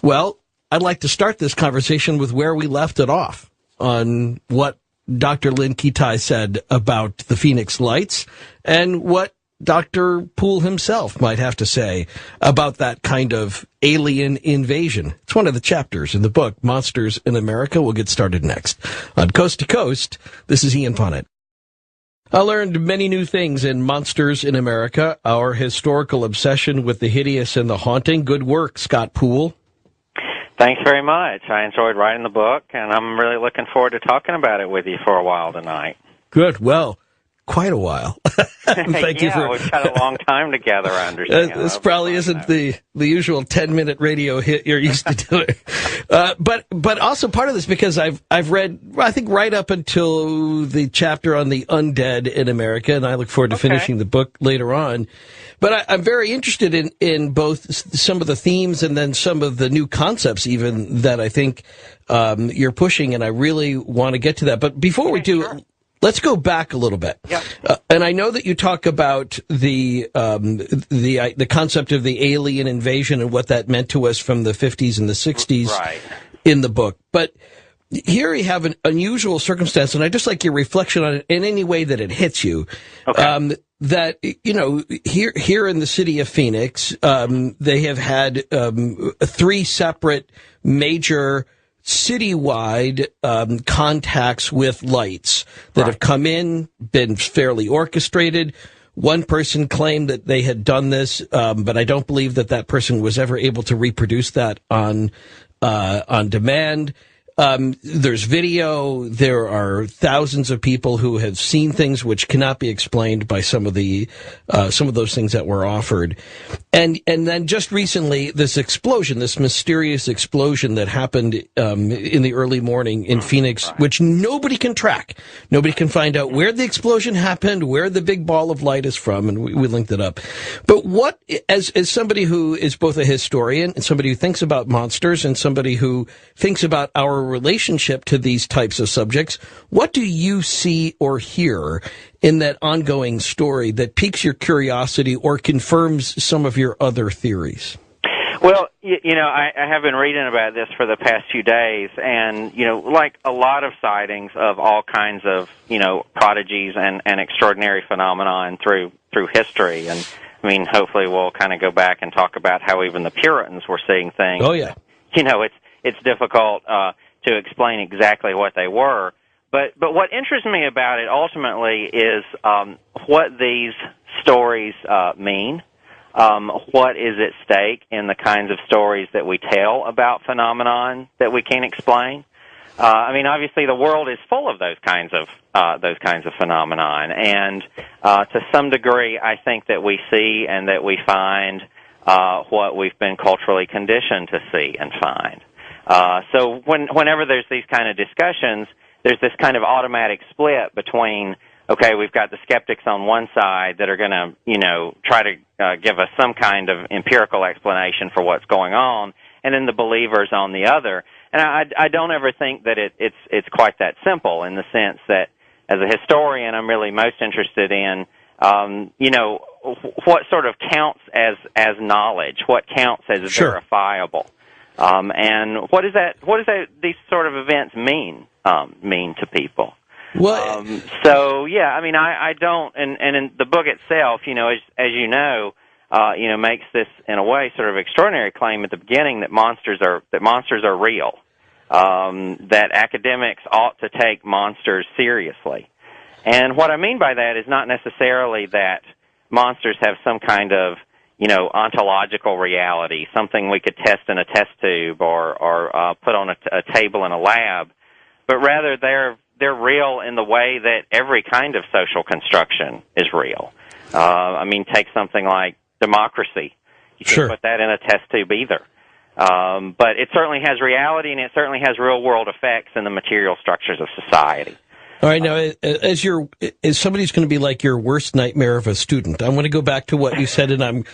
Well, I'd like to start this conversation with where we left it off on what Dr. Lynn Kitai said about the Phoenix lights and what Dr. Poole himself might have to say about that kind of alien invasion. It's one of the chapters in the book, Monsters in America. We'll get started next. On Coast to Coast, this is Ian Punnett. I learned many new things in Monsters in America, our historical obsession with the hideous and the haunting. Good work, Scott Poole. Thanks very much. I enjoyed writing the book, and I'm really looking forward to talking about it with you for a while tonight. Good. Well, quite a while. Thank you for... we've had a long time together, I understand. This probably isn't the usual 10-minute radio hit you're used to doing. But also part of this because I've read, I think, right up until the chapter on the undead in America, and I look forward to finishing the book later on. But I'm very interested in both some of the themes and then some of the new concepts even that I think you're pushing, and I really want to get to that. But before we do... Sure. Let's go back a little bit. Yep. And I know that you talk about the concept of the alien invasion and what that meant to us from the 50s and the 60s in the book. But here you have an unusual circumstance, and I just like your reflection on it in any way that it hits you. Okay. that, here in the city of Phoenix, they have had 3 separate major citywide contacts with lights that have come in, been fairly orchestrated. One person claimed that they had done this, but I don't believe that person was ever able to reproduce that on demand. There's video. There are thousands of people who have seen things which cannot be explained by some of those things that were offered. And then just recently, this mysterious explosion that happened in the early morning in Phoenix, which nobody can track. Nobody can find out where the explosion happened, where the big ball of light is from, and we linked it up. But what, as somebody who is both a historian and somebody who thinks about monsters and somebody who thinks about our relationship to these types of subjects, what do you see or hear in that ongoing story that piques your curiosity or confirms some of your other theories? Well, I have been reading about this for the past few days, and, like a lot of sightings of all kinds of, prodigies and extraordinary phenomenon through history. And, hopefully we'll kind of go back and talk about how even the Puritans were seeing things. Oh, yeah. It's difficult to explain exactly what they were. But what interests me about it ultimately is what these stories mean, what is at stake in the kinds of stories that we tell about phenomenon that we can't explain. Obviously the world is full of those kinds of phenomenon, and to some degree, I think that we see and that we find what we've been culturally conditioned to see and find. So whenever there's these kind of discussions, there's this kind of automatic split between, okay, we've got the skeptics on one side that are going to, try to give us some kind of empirical explanation for what's going on, and then the believers on the other. And I don't ever think that it's quite that simple, in the sense that as a historian, I'm really most interested in, what sort of counts as knowledge, what counts as verifiable. And what does these sort of events mean to people? Well, I don't, and in the book itself, as you know, makes this in a way sort of extraordinary claim at the beginning that monsters are real, that academics ought to take monsters seriously. And what I mean by that is not necessarily that monsters have some kind of ontological reality, something we could test in a test tube or put on a table in a lab, but rather they're real in the way that every kind of social construction is real. Take something like democracy. You can't put that in a test tube either. But it certainly has reality, and it certainly has real-world effects in the material structures of society. All right, now, as somebody's going to be like your worst nightmare of a student, I'm going to go back to what you said, and I'm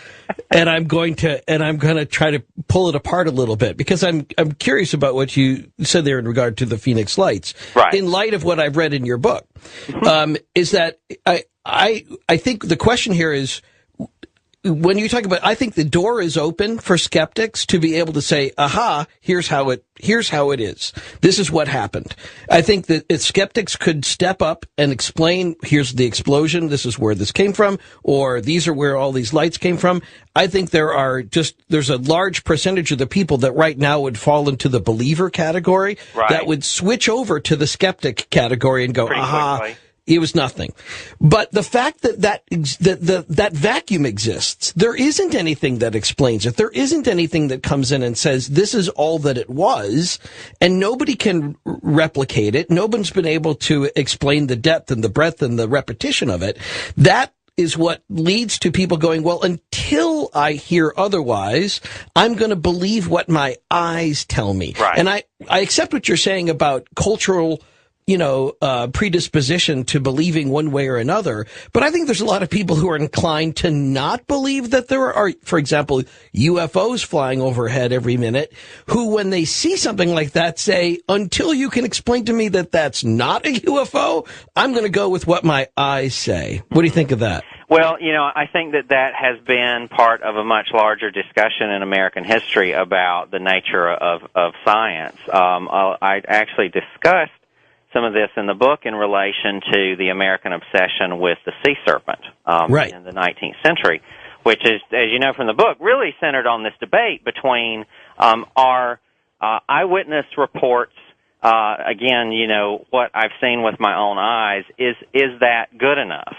going to try to pull it apart a little bit, because I'm curious about what you said there in regard to the Phoenix Lights. Right. In light of what I've read in your book, is that I think the question here is, when you talk about, I think the door is open for skeptics to be able to say, aha, here's how it is. This is what happened. I think that if skeptics could step up and explain, here's the explosion, this is where this came from, or these are where all these lights came from. I think there's a large percentage of the people that right now would fall into the believer category, that would switch over to the skeptic category and go, aha, quickly. It was nothing. But the fact that vacuum exists, there isn't anything that explains it. There isn't anything that comes in and says, this is all that it was, and nobody can replicate it. Nobody's been able to explain the depth and the breadth and the repetition of it. That is what leads to people going, well, until I hear otherwise, I'm going to believe what my eyes tell me. Right. And I accept what you're saying about cultural predisposition to believing one way or another. But I think there's a lot of people who are inclined to not believe that there are, for example, UFOs flying overhead every minute, who, when they see something like that, say, until you can explain to me that that's not a UFO, I'm going to go with what my eyes say. What do you think of that? Well, I think that has been part of a much larger discussion in American history about the nature of science. I actually discussed some of this in the book in relation to the American obsession with the sea serpent right. in the 19th century, which is, as you know from the book, really centered on this debate between our eyewitness reports. Again, you know, what I've seen with my own eyes, is that good enough?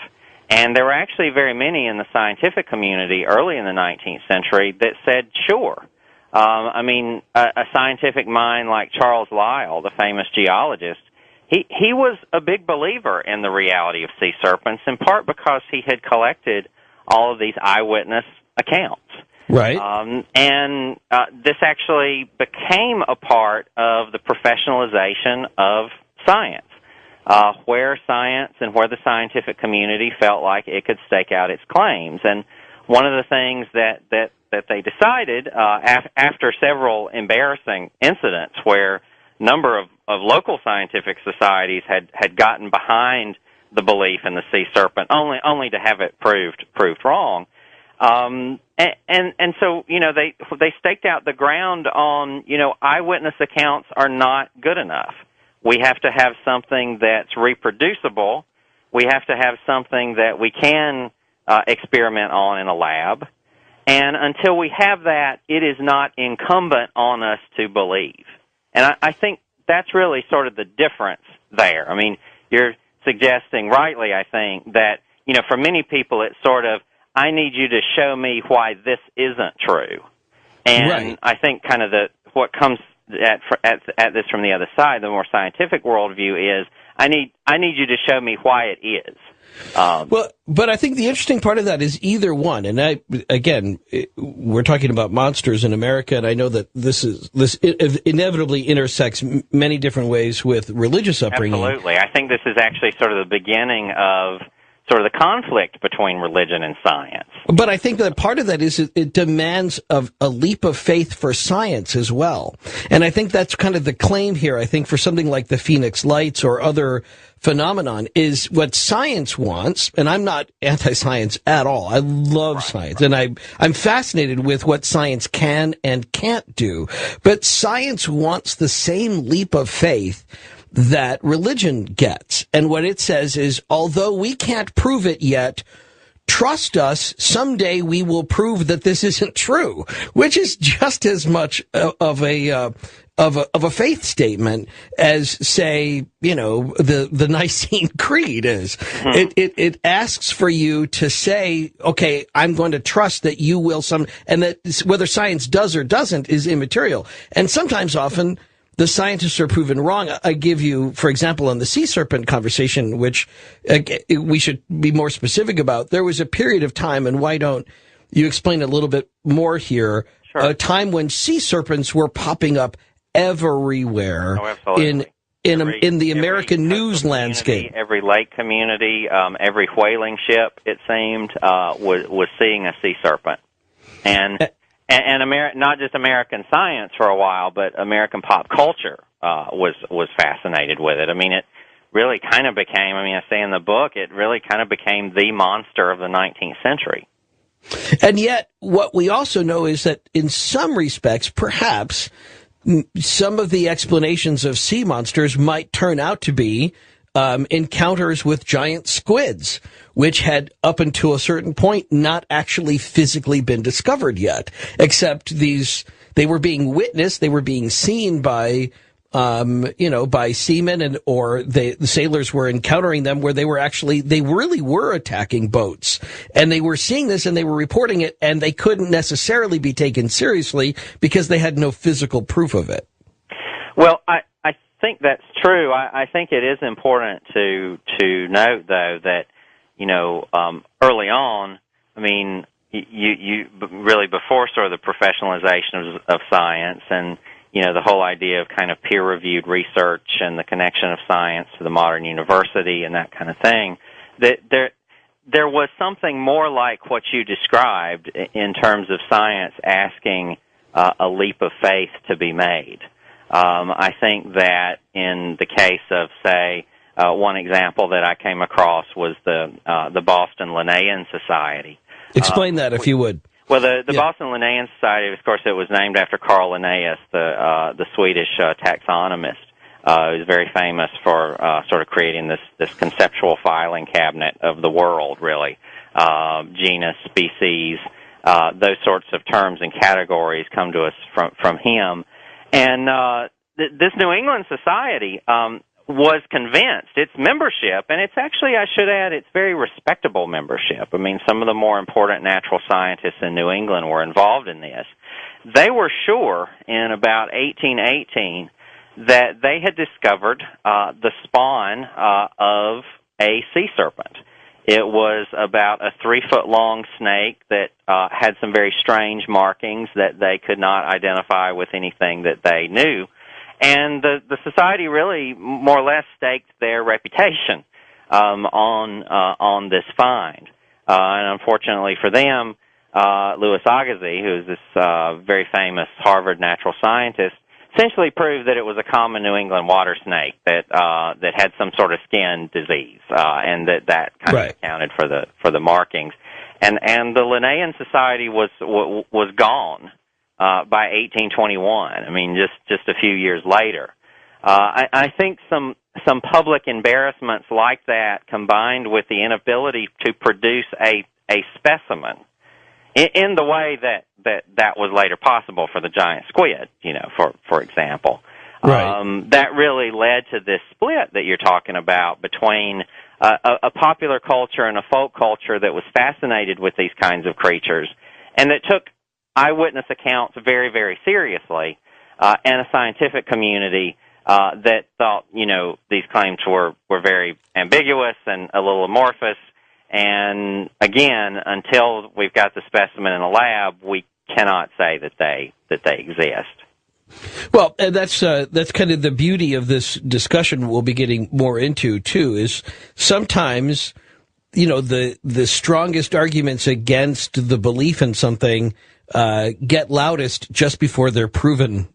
And there were actually very many in the scientific community early in the 19th century that said, sure. I mean, a scientific mind like Charles Lyell, the famous geologist, he was a big believer in the reality of sea serpents, in part because he had collected all of these eyewitness accounts. Right. And this actually became a part of the professionalization of science, where science and where the scientific community felt like it could stake out its claims. And one of the things that they decided after several embarrassing incidents where a number of local scientific societies had gotten behind the belief in the sea serpent, only to have it proved wrong. And so, you know, they staked out the ground on, you know, eyewitness accounts are not good enough. We have to have something that's reproducible. We have to have something that we can experiment on in a lab. And until we have that, it is not incumbent on us to believe. And I think that's really sort of the difference there. I mean, you're suggesting rightly, I think, that, you know, for many people it's sort of, I need you to show me why this isn't true. And right. I think kind of what comes at this from the other side, the more scientific worldview, is I need you to show me why it is. Well, but I think the interesting part of that is either one. And we're talking about monsters in America, and I know that this inevitably intersects many different ways with religious upbringing. Absolutely. I think this is actually sort of the beginning of sort of the conflict between religion and science. But I think that part of that is it demands a leap of faith for science as well. And I think that's kind of the claim here, I think, for something like the Phoenix Lights or other phenomenon, is what science wants, and I'm not anti-science at all. I love science, and I'm fascinated with what science can and can't do. But science wants the same leap of faith that religion gets. And what it says is, although we can't prove it yet, trust us, someday we will prove that this isn't true, which is just as much of a faith statement as, say, you know, the Nicene Creed is. It asks for you to say, okay, I'm going to trust that you will and that whether science does or doesn't is immaterial. And sometimes, often, the scientists are proven wrong. I give you, for example, on the sea serpent conversation, which we should be more specific about. There was a period of time, and why don't you explain a little bit more here, Sure. A time when sea serpents were popping up everywhere in the American news landscape. Every lake community, every whaling ship, it seemed, was seeing a sea serpent. And not just American science for a while, but American pop culture was fascinated with it. I mean, it really kind of became, I say in the book, it really kind of became the monster of the 19th century. And yet, what we also know is that in some respects, perhaps, some of the explanations of sea monsters might turn out to be encounters with giant squids, which had, up until a certain point, not actually physically been discovered yet, except they were being witnessed, they were being seen by, by seamen, or the sailors were encountering them where they really were attacking boats. And they were seeing this and they were reporting it, and they couldn't necessarily be taken seriously because they had no physical proof of it. Well, I think that's true. I think it is important to note, though, that, early on, you really before sort of the professionalization of science and, the whole idea of kind of peer-reviewed research and the connection of science to the modern university and that kind of thing, that there was something more like what you described in terms of science asking a leap of faith to be made. I think that in the case of, say, one example that I came across was the Boston Linnaean Society. Explain that, if you would. Well, the Boston Linnaean Society, of course, it was named after Carl Linnaeus, the Swedish taxonomist. He was very famous for sort of creating this conceptual filing cabinet of the world, really. Genus, species, those sorts of terms and categories come to us from him. And this New England Society was convinced, its membership, and it's actually, I should add, it's very respectable membership. I mean, some of the more important natural scientists in New England were involved in this. They were sure in about 1818 that they had discovered the spawn of a sea serpent. It was about a 3-foot-long snake that had some very strange markings that they could not identify with anything that they knew. And the society really more or less staked their reputation on this find. And unfortunately for them, Louis Agassiz, who is this very famous Harvard natural scientist, essentially proved that it was a common New England water snake that had some sort of skin disease, and that kind of accounted for the markings. And the Linnaean Society was gone by 1821. I mean, just a few years later. I think some public embarrassments like that, combined with the inability to produce a specimen in the way that was later possible for the giant squid, for example. Right. That really led to this split that you're talking about between a popular culture and a folk culture that was fascinated with these kinds of creatures and that took eyewitness accounts very, very seriously, and a scientific community that thought, these claims were very ambiguous and a little amorphous. And again, until we've got the specimen in a lab, we cannot say that they exist. Well, and that's kind of the beauty of this discussion we'll be getting more into, too, is sometimes, the strongest arguments against the belief in something get loudest just before they're proven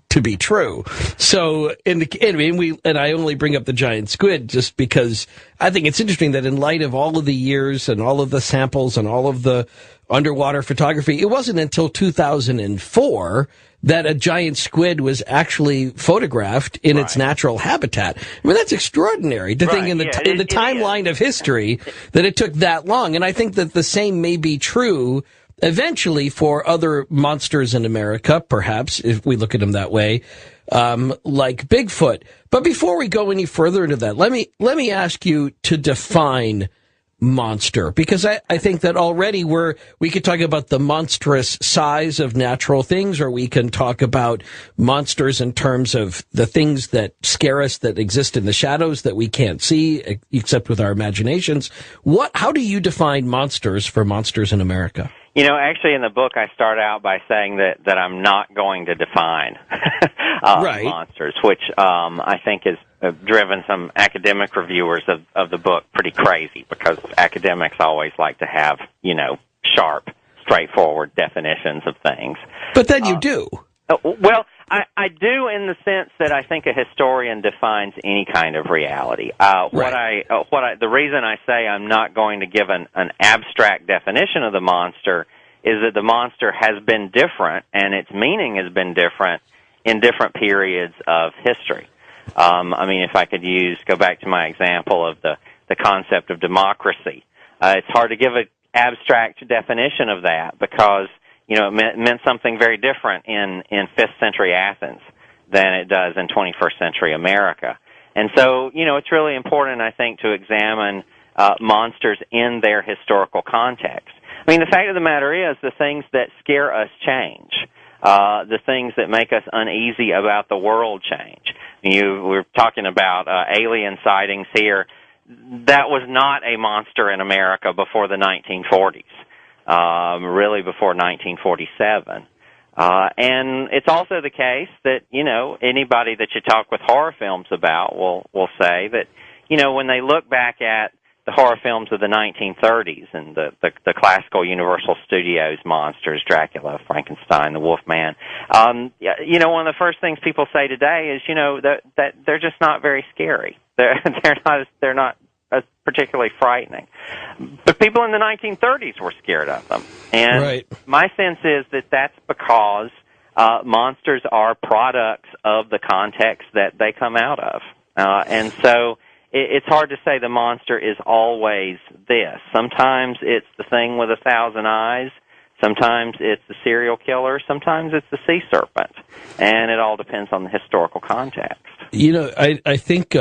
to be true. So, I only bring up the giant squid just because I think it's interesting that in light of all of the years and all of the samples and all of the underwater photography, it wasn't until 2004 that a giant squid was actually photographed in its natural habitat. I mean, that's extraordinary to think in the timeline of history that it took that long. And I think that the same may be true eventually for other monsters in America, perhaps, if we look at them that way, like Bigfoot. But before we go any further into that, let me ask you to define monster, because I think that already we could talk about the monstrous size of natural things, or we can talk about monsters in terms of the things that scare us, that exist in the shadows that we can't see except with our imaginations. How do you define monsters for monsters in America? Actually, in the book, I start out by saying that I'm not going to define monsters, which I think has driven some academic reviewers of the book pretty crazy, because academics always like to have, sharp, straightforward definitions of things. But then you do. Well, I do in the sense that I think a historian defines any kind of reality. The reason I say I'm not going to give an abstract definition of the monster is that the monster has been different, and its meaning has been different in different periods of history. If I could go back to my example of the concept of democracy, it's hard to give an abstract definition of that, because it meant something very different in 5th century Athens than it does in 21st century America. And so, it's really important, I think, to examine monsters in their historical context. The fact of the matter is, the things that scare us change. The things that make us uneasy about the world change. We're talking about alien sightings here. That was not a monster in America before the 1940s. Really before 1947. And it's also the case that, anybody that you talk with horror films about will say that, when they look back at the horror films of the 1930s and the classical Universal Studios monsters, Dracula, Frankenstein, the Wolfman, one of the first things people say today is, that they're just not very scary. They're not particularly frightening. But people in the 1930s were scared of them. And my sense is that that's because monsters are products of the context that they come out of. And so it's hard to say the monster is always this. Sometimes it's the thing with 1,000 eyes. Sometimes it's the serial killer. Sometimes it's the sea serpent. And it all depends on the historical context. You know, I think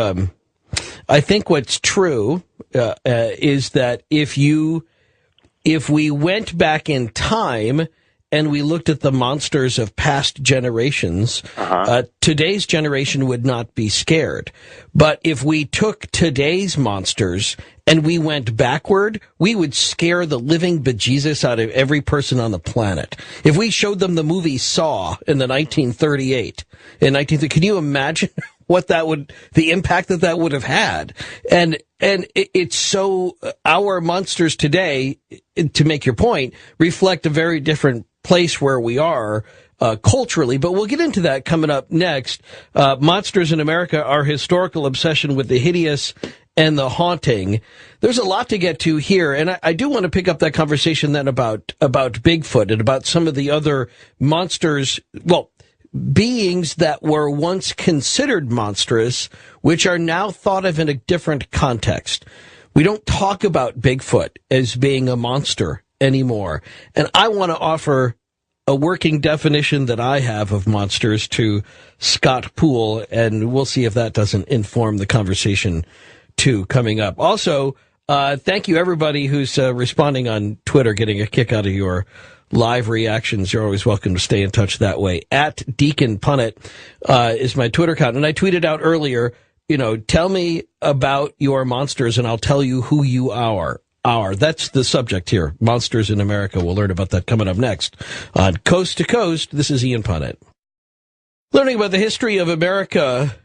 what's true is that if we went back in time and we looked at the monsters of past generations, today's generation would not be scared. But if we took today's monsters and we went backward, we would scare the living bejesus out of every person on the planet. If we showed them the movie Saw in the 1938, can you imagine the impact that would have had? And it's so, our monsters today, to make your point, reflect a very different place where we are culturally, but we'll get into that coming up next. Monsters in America, our historical obsession with the hideous and the haunting. There's a lot to get to here, and I do want to pick up that conversation then about Bigfoot and about some of the other monsters, beings that were once considered monstrous, which are now thought of in a different context. We don't talk about Bigfoot as being a monster anymore. And I want to offer a working definition that I have of monsters to Scott Poole, and we'll see if that doesn't inform the conversation too coming up. Also, thank you everybody who's responding on Twitter, getting a kick out of your live reactions. You're always welcome to stay in touch that way. At Deacon Punnett is my Twitter account, and I tweeted out earlier, tell me about your monsters and I'll tell you who you are. That's the subject here. Monsters in America. We'll learn about that coming up next on Coast to Coast. This is Ian Punnett. Learning about the history of America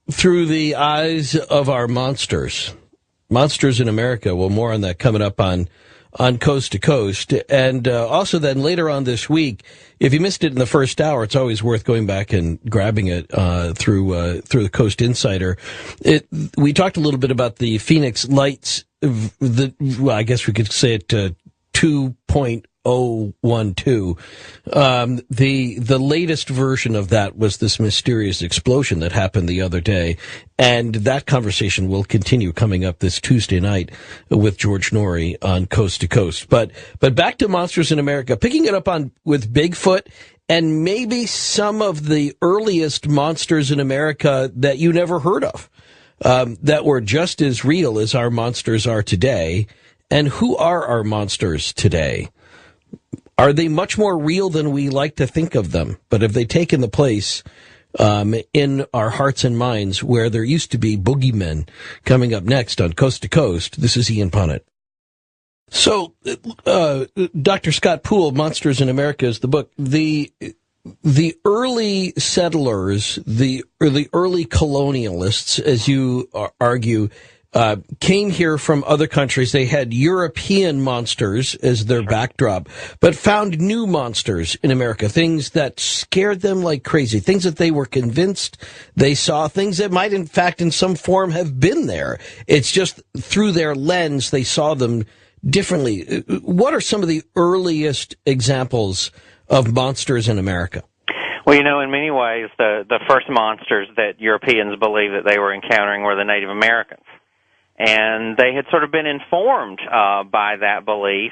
through the eyes of our monsters. Monsters in America. Well, more on that coming up on Coast to Coast. And also then later on this week, if you missed it in the first hour, it's always worth going back and grabbing it through the Coast Insider. We talked a little bit about the Phoenix Lights, I guess we could say it 2.012. The latest version of that was this mysterious explosion that happened the other day, and that conversation will continue coming up this Tuesday night with George Norrie on Coast to Coast. But back to Monsters in America, picking it up with Bigfoot and maybe some of the earliest monsters in America that you never heard of, that were just as real as our monsters are today. And who are our monsters today? Are they much more real than we like to think of them? But have they taken the place in our hearts and minds where there used to be boogeymen? Coming up next on Coast to Coast, this is Ian Punnett. So, Dr. Scott Poole, Monsters in America is the book. The early settlers, the early colonialists, as you argue, came here from other countries. They had European monsters as their backdrop, but found new monsters in America, things that scared them like crazy, things that they were convinced they saw, things that might in fact in some form have been there. It's just through their lens they saw them differently. What are some of the earliest examples of monsters in America? Well, in many ways, the first monsters that Europeans believed that they were encountering were the Native Americans. And they had sort of been informed by that belief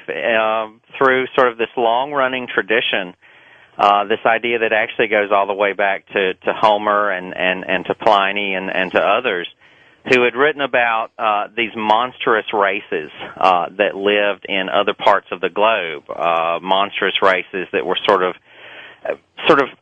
through sort of this long-running tradition, this idea that actually goes all the way back to Homer and to Pliny and to others, who had written about these monstrous races that lived in other parts of the globe, monstrous races that were sort of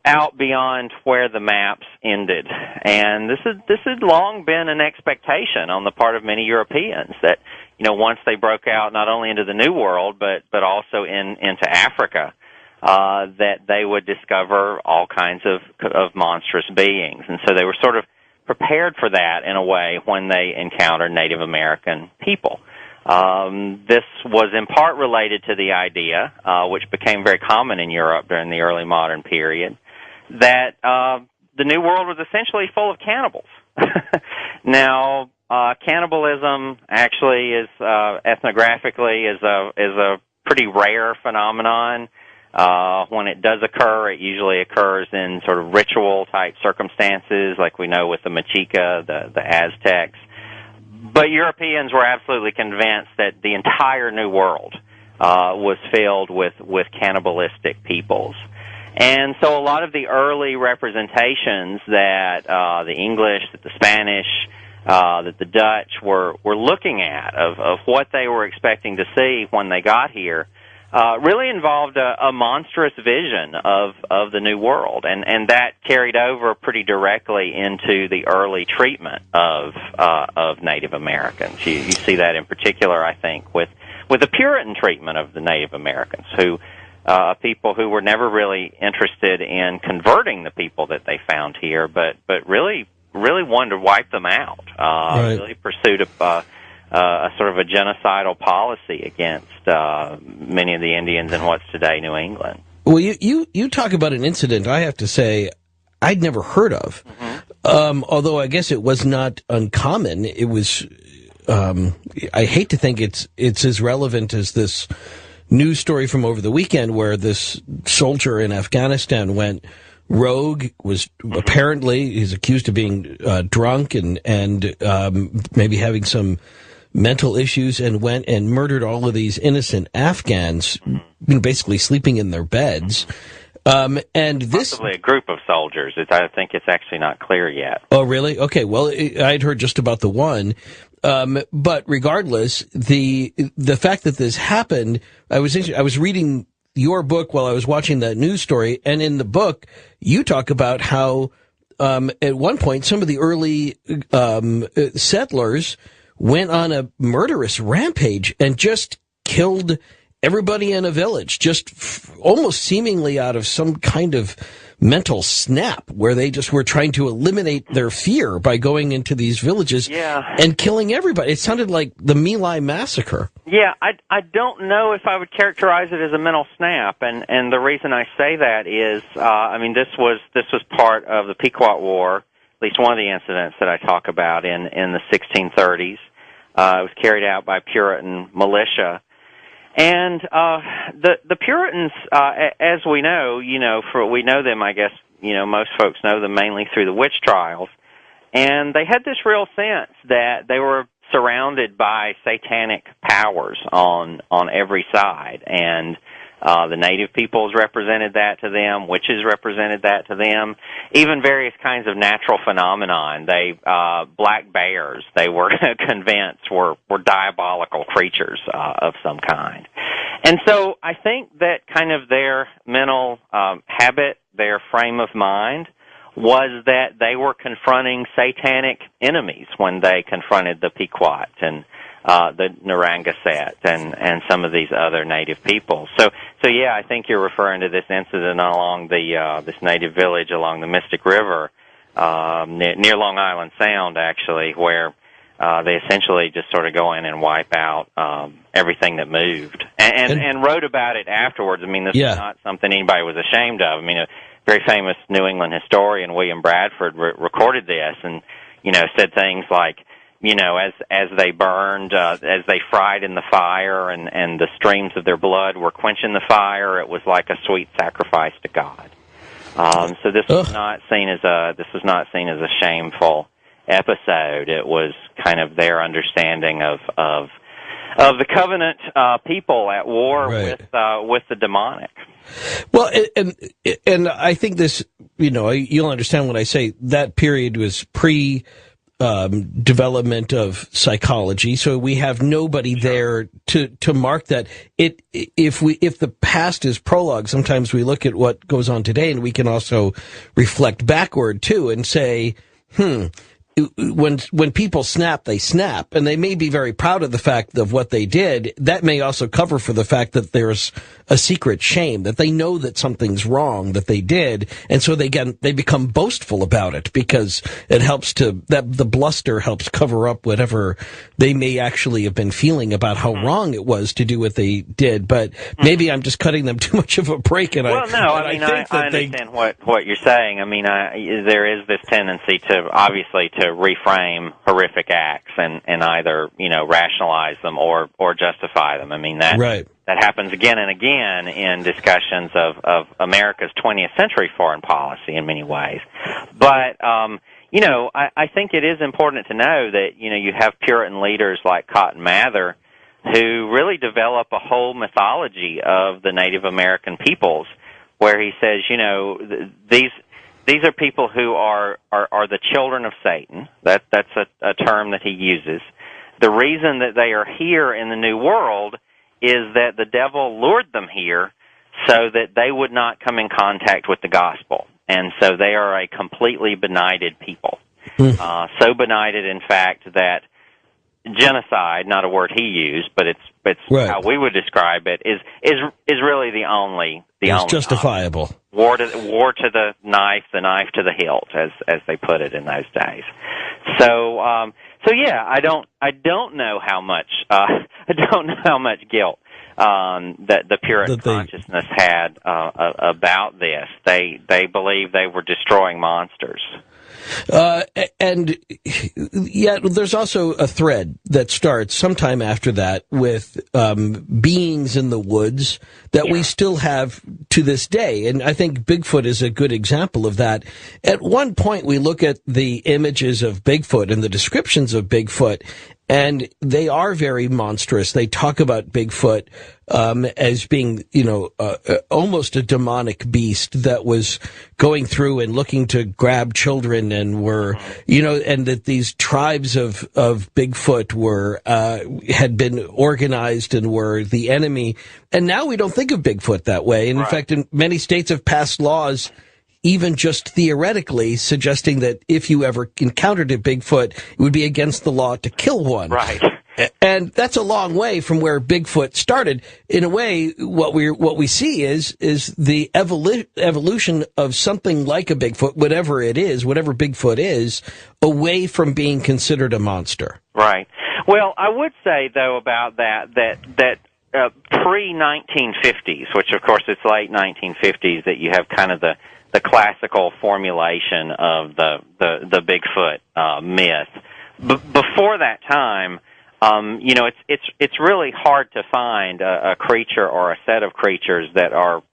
out beyond where the maps ended. And this had long been an expectation on the part of many Europeans that, once they broke out not only into the New World, but also into Africa, that they would discover all kinds of monstrous beings. And so they were sort of prepared for that in a way when they encountered Native American people. This was in part related to the idea, which became very common in Europe during the early modern period, that the New World was essentially full of cannibals. Now, cannibalism actually is ethnographically is a pretty rare phenomenon. When it does occur, it usually occurs in sort of ritual-type circumstances, like we know with the Mexica, the Aztecs. But Europeans were absolutely convinced that the entire New World was filled with cannibalistic peoples. And so a lot of the early representations that the English, that the Spanish, that the Dutch were looking at of what they were expecting to see when they got here really involved a monstrous vision of the New World, and that carried over pretty directly into the early treatment of Native Americans. You see that in particular, I think, with the Puritan treatment of the Native Americans, who people who were never really interested in converting the people that they found here, but really wanted to wipe them out. Right. Really pursued a sort of a genocidal policy against many of the Indians in what's today New England. Well, you talk about an incident, I have to say, I'd never heard of. Mm-hmm. Although I guess it was not uncommon. It was, I hate to think it's as relevant as this news story from over the weekend where this soldier in Afghanistan went rogue, was apparently, he's accused of being drunk and maybe having some mental issues, and went and murdered all of these innocent Afghans, basically sleeping in their beds. And this possibly a group of soldiers. I think it's actually not clear yet. Oh, really? Okay. Well, I'd heard just about the one. But regardless, the fact that this happened, I was reading your book while I was watching that news story, and in the book, you talk about how at one point some of the early settlers went on a murderous rampage and just killed everybody in a village, just almost seemingly out of some kind of mental snap, where they just were trying to eliminate their fear by going into these villages and killing everybody. It sounded like the My Lai massacre. Yeah, I don't know if I would characterize it as a mental snap, and the reason I say that is, this was part of the Pequot War, at least one of the incidents that I talk about in the 1630s. It was carried out by Puritan militia. And the Puritans, as we know, we know them, I guess, most folks know them mainly through the witch trials, and they had this real sense that they were surrounded by satanic powers on every side, and the native peoples represented that to them, witches represented that to them, even various kinds of natural phenomenon. Black bears, they were convinced were diabolical creatures of some kind. And so I think that kind of their mental habit, their frame of mind, was that they were confronting satanic enemies when they confronted the Pequot and the Narragansett and some of these other native peoples. So yeah, I think you're referring to this incident along this native village along the Mystic River, near Long Island Sound, actually, where they essentially just sort of go in and wipe out everything that moved, and wrote about it afterwards. I mean, this is not something anybody was ashamed of. I mean, a very famous New England historian, William Bradford, recorded this, and said things like, as they burned, as they fried in the fire, and the streams of their blood were quenching the fire, it was like a sweet sacrifice to God. So this was not seen as a shameful episode. It was kind of their understanding of the covenant people at war with the demonic. Well, and I think this, you'll understand when I say that period was pre development of psychology, so we have nobody there to mark that. If the past is prologue, sometimes we look at what goes on today, and we can also reflect backward too and say, when people snap, they snap, and they may be very proud of the fact of what they did. That may also cover for the fact that there's a secret shame, that they know that something's wrong that they did, and so they become boastful about it, because it helps the bluster helps cover up whatever they may actually have been feeling about how wrong it was to do what they did. But maybe I'm just cutting them too much of a break. And I understand what you're saying. I mean, there is this tendency to reframe horrific acts and either rationalize them or justify them. I mean, that happens again and again in discussions of America's 20th century foreign policy in many ways. But, I think it is important to know that, you have Puritan leaders like Cotton Mather who really develop a whole mythology of the Native American peoples, where he says, these are people who are the children of Satan. That's a term that he uses. The reason that they are here in the New World is that the devil lured them here so that they would not come in contact with the gospel. And so they are a completely benighted people. So benighted, in fact, that genocide, not a word he used, but it's right. How we would describe it, is really the only justifiable. War to the knife to the hilt, as they put it in those days. So yeah, I don't know how much guilt that the Puritan consciousness had about this. They believed they were destroying monsters. And yet there's also a thread that starts sometime after that with beings in the woods that we still have to this day. And I think Bigfoot is a good example of that. At one point, we look at the images of Bigfoot and the descriptions of Bigfoot, and they are very monstrous. They talk about Bigfoot as being, almost a demonic beast that was going through and looking to grab children, and were, and that these tribes of Bigfoot were had been organized and were the enemy. And now we don't think of Bigfoot that way. And in fact, in many states have passed laws, even just theoretically, suggesting that if you ever encountered a Bigfoot, it would be against the law to kill one. Right. And that's a long way from where Bigfoot started. In a way, what we see is the evolution of something like a Bigfoot, whatever it is, whatever Bigfoot is, away from being considered a monster. Right. Well, I would say though about that pre-1950s, which of course it's late 1950s, that you have kind of the classical formulation of the Bigfoot myth. Before that time, it's really hard to find a creature or a set of creatures that are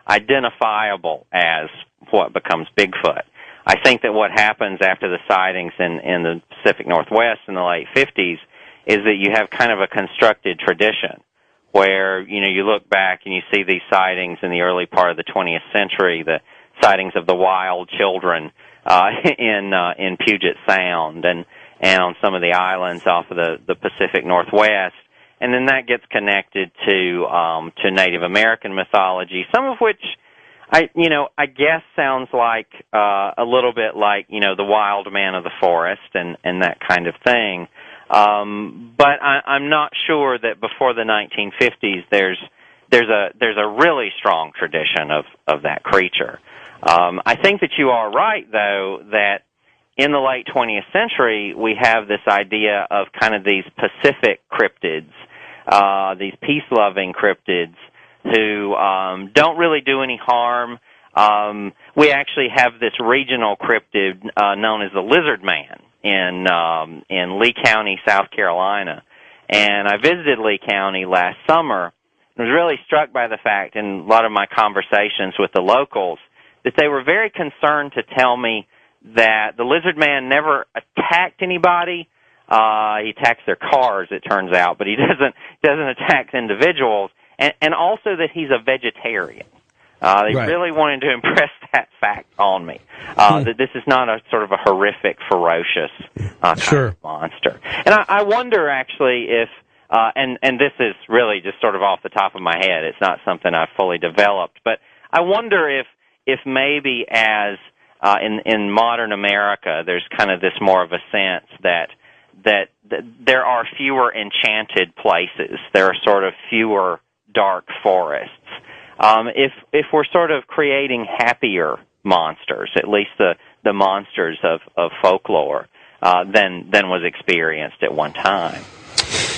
identifiable as what becomes Bigfoot. I think that what happens after the sightings in the Pacific Northwest in the late 50s is that you have kind of a constructed tradition where, you look back and you see these sightings in the early part of the 20th century, the sightings of the wild children in Puget Sound and on some of the islands off of the Pacific Northwest, and then that gets connected to Native American mythology, some of which I guess sounds like a little bit like the wild man of the forest and that kind of thing. But I'm not sure that before the 1950s there's a really strong tradition of that creature. I think that you are right, though, that in the late 20th century, we have this idea of kind of these Pacific cryptids, these peace-loving cryptids who don't really do any harm. We actually have this regional cryptid known as the lizard man in Lee County, South Carolina. And I visited Lee County last summer and was really struck by the fact in a lot of my conversations with the locals that they were very concerned to tell me that the lizard man never attacked anybody. He attacks their cars, it turns out, but he doesn't attack individuals, and also that he's a vegetarian. They really wanted to impress that fact on me, that this is not a sort of a horrific, ferocious kind of monster. And I wonder, actually, if, and this is really just sort of off the top of my head, it's not something I've fully developed, but I wonder if maybe as in modern America, there's kind of this more of a sense that there are fewer enchanted places. There are sort of fewer dark forests. If we're sort of creating happier monsters, at least the monsters of folklore, than was experienced at one time.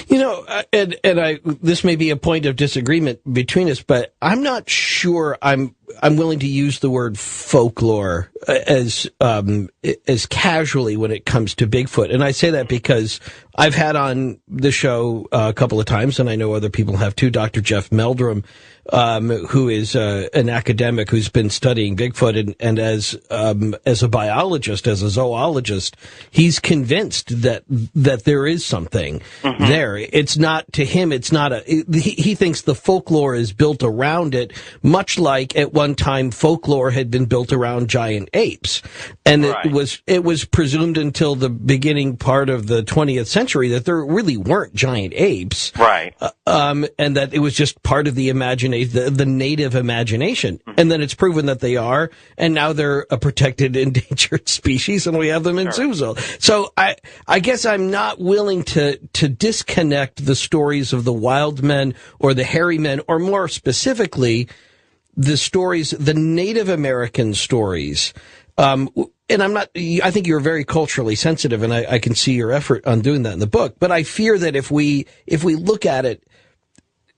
This may be a point of disagreement between us, but I'm not sure I'm I'm willing to use the word folklore as casually when it comes to Bigfoot. And I say that because I've had on the show a couple of times, and I know other people have too, Dr. Jeff Meldrum, who is an academic who's been studying Bigfoot, and as a biologist, as a zoologist, he's convinced that there is something there. It's not, to him, it's not he thinks the folklore is built around it, much like at one time folklore had been built around giant apes. And it was presumed until the beginning part of the 20th century that there really weren't giant apes. Right. And that it was just part of the imagination, the native imagination. And then it's proven that they are, and now they're a protected endangered species, and we have them in zoos. So I guess I'm not willing to disconnect the stories of the wild men or the hairy men, or more specifically, the stories, the Native American stories. And I think you're very culturally sensitive, and I can see your effort on doing that in the book. But I fear that if we look at it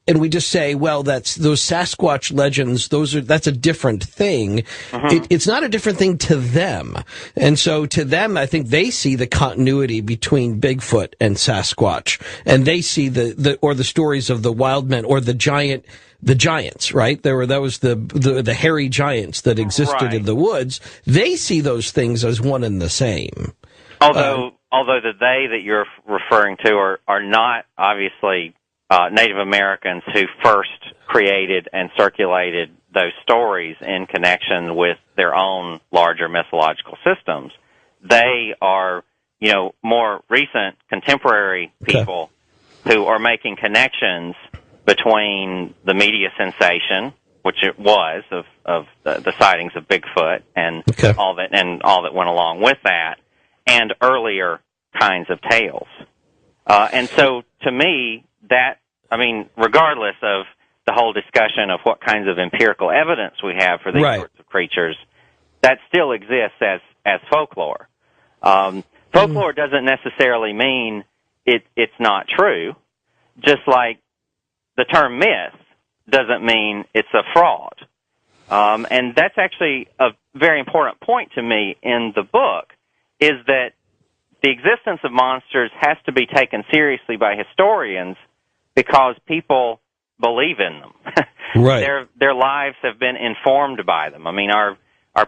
and we just say, well, that's those Sasquatch legends, that's a different thing. It's not a different thing to them. And so to them, I think they see the continuity between Bigfoot and Sasquatch, and they see the stories of the wild men or the giants, right? That was the hairy giants that existed in the woods. They see those things as one and the same. Although the they that you're referring to are not obviously Native Americans who first created and circulated those stories in connection with their own larger mythological systems. They are, more recent contemporary people who are making connections between the media sensation, which it was of the sightings of Bigfoot and all that went along with that, and earlier kinds of tales. And so, to me, regardless of the whole discussion of what kinds of empirical evidence we have for these sorts of creatures, that still exists as folklore. Folklore doesn't necessarily mean it's not true, just like the term myth doesn't mean it's a fraud. And that's actually a very important point to me in the book, is that the existence of monsters has to be taken seriously by historians because people believe in them. Their lives have been informed by them. I mean, our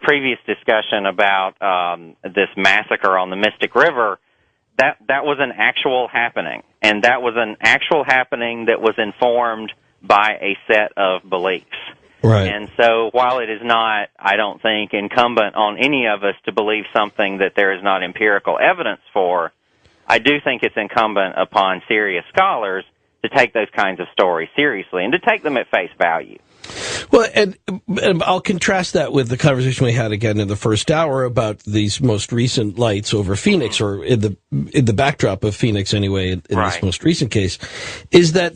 previous discussion about this massacre on the Mystic River, that was an actual happening, and that was an actual happening that was informed by a set of beliefs. Right. And so while it is not, I don't think, incumbent on any of us to believe something that there is not empirical evidence for, I do think it's incumbent upon serious scholars to take those kinds of stories seriously and to take them at face value. Well, and I'll contrast that with the conversation we had again in the first hour about these most recent lights over Phoenix, or in the backdrop of Phoenix anyway, in this most recent case, is that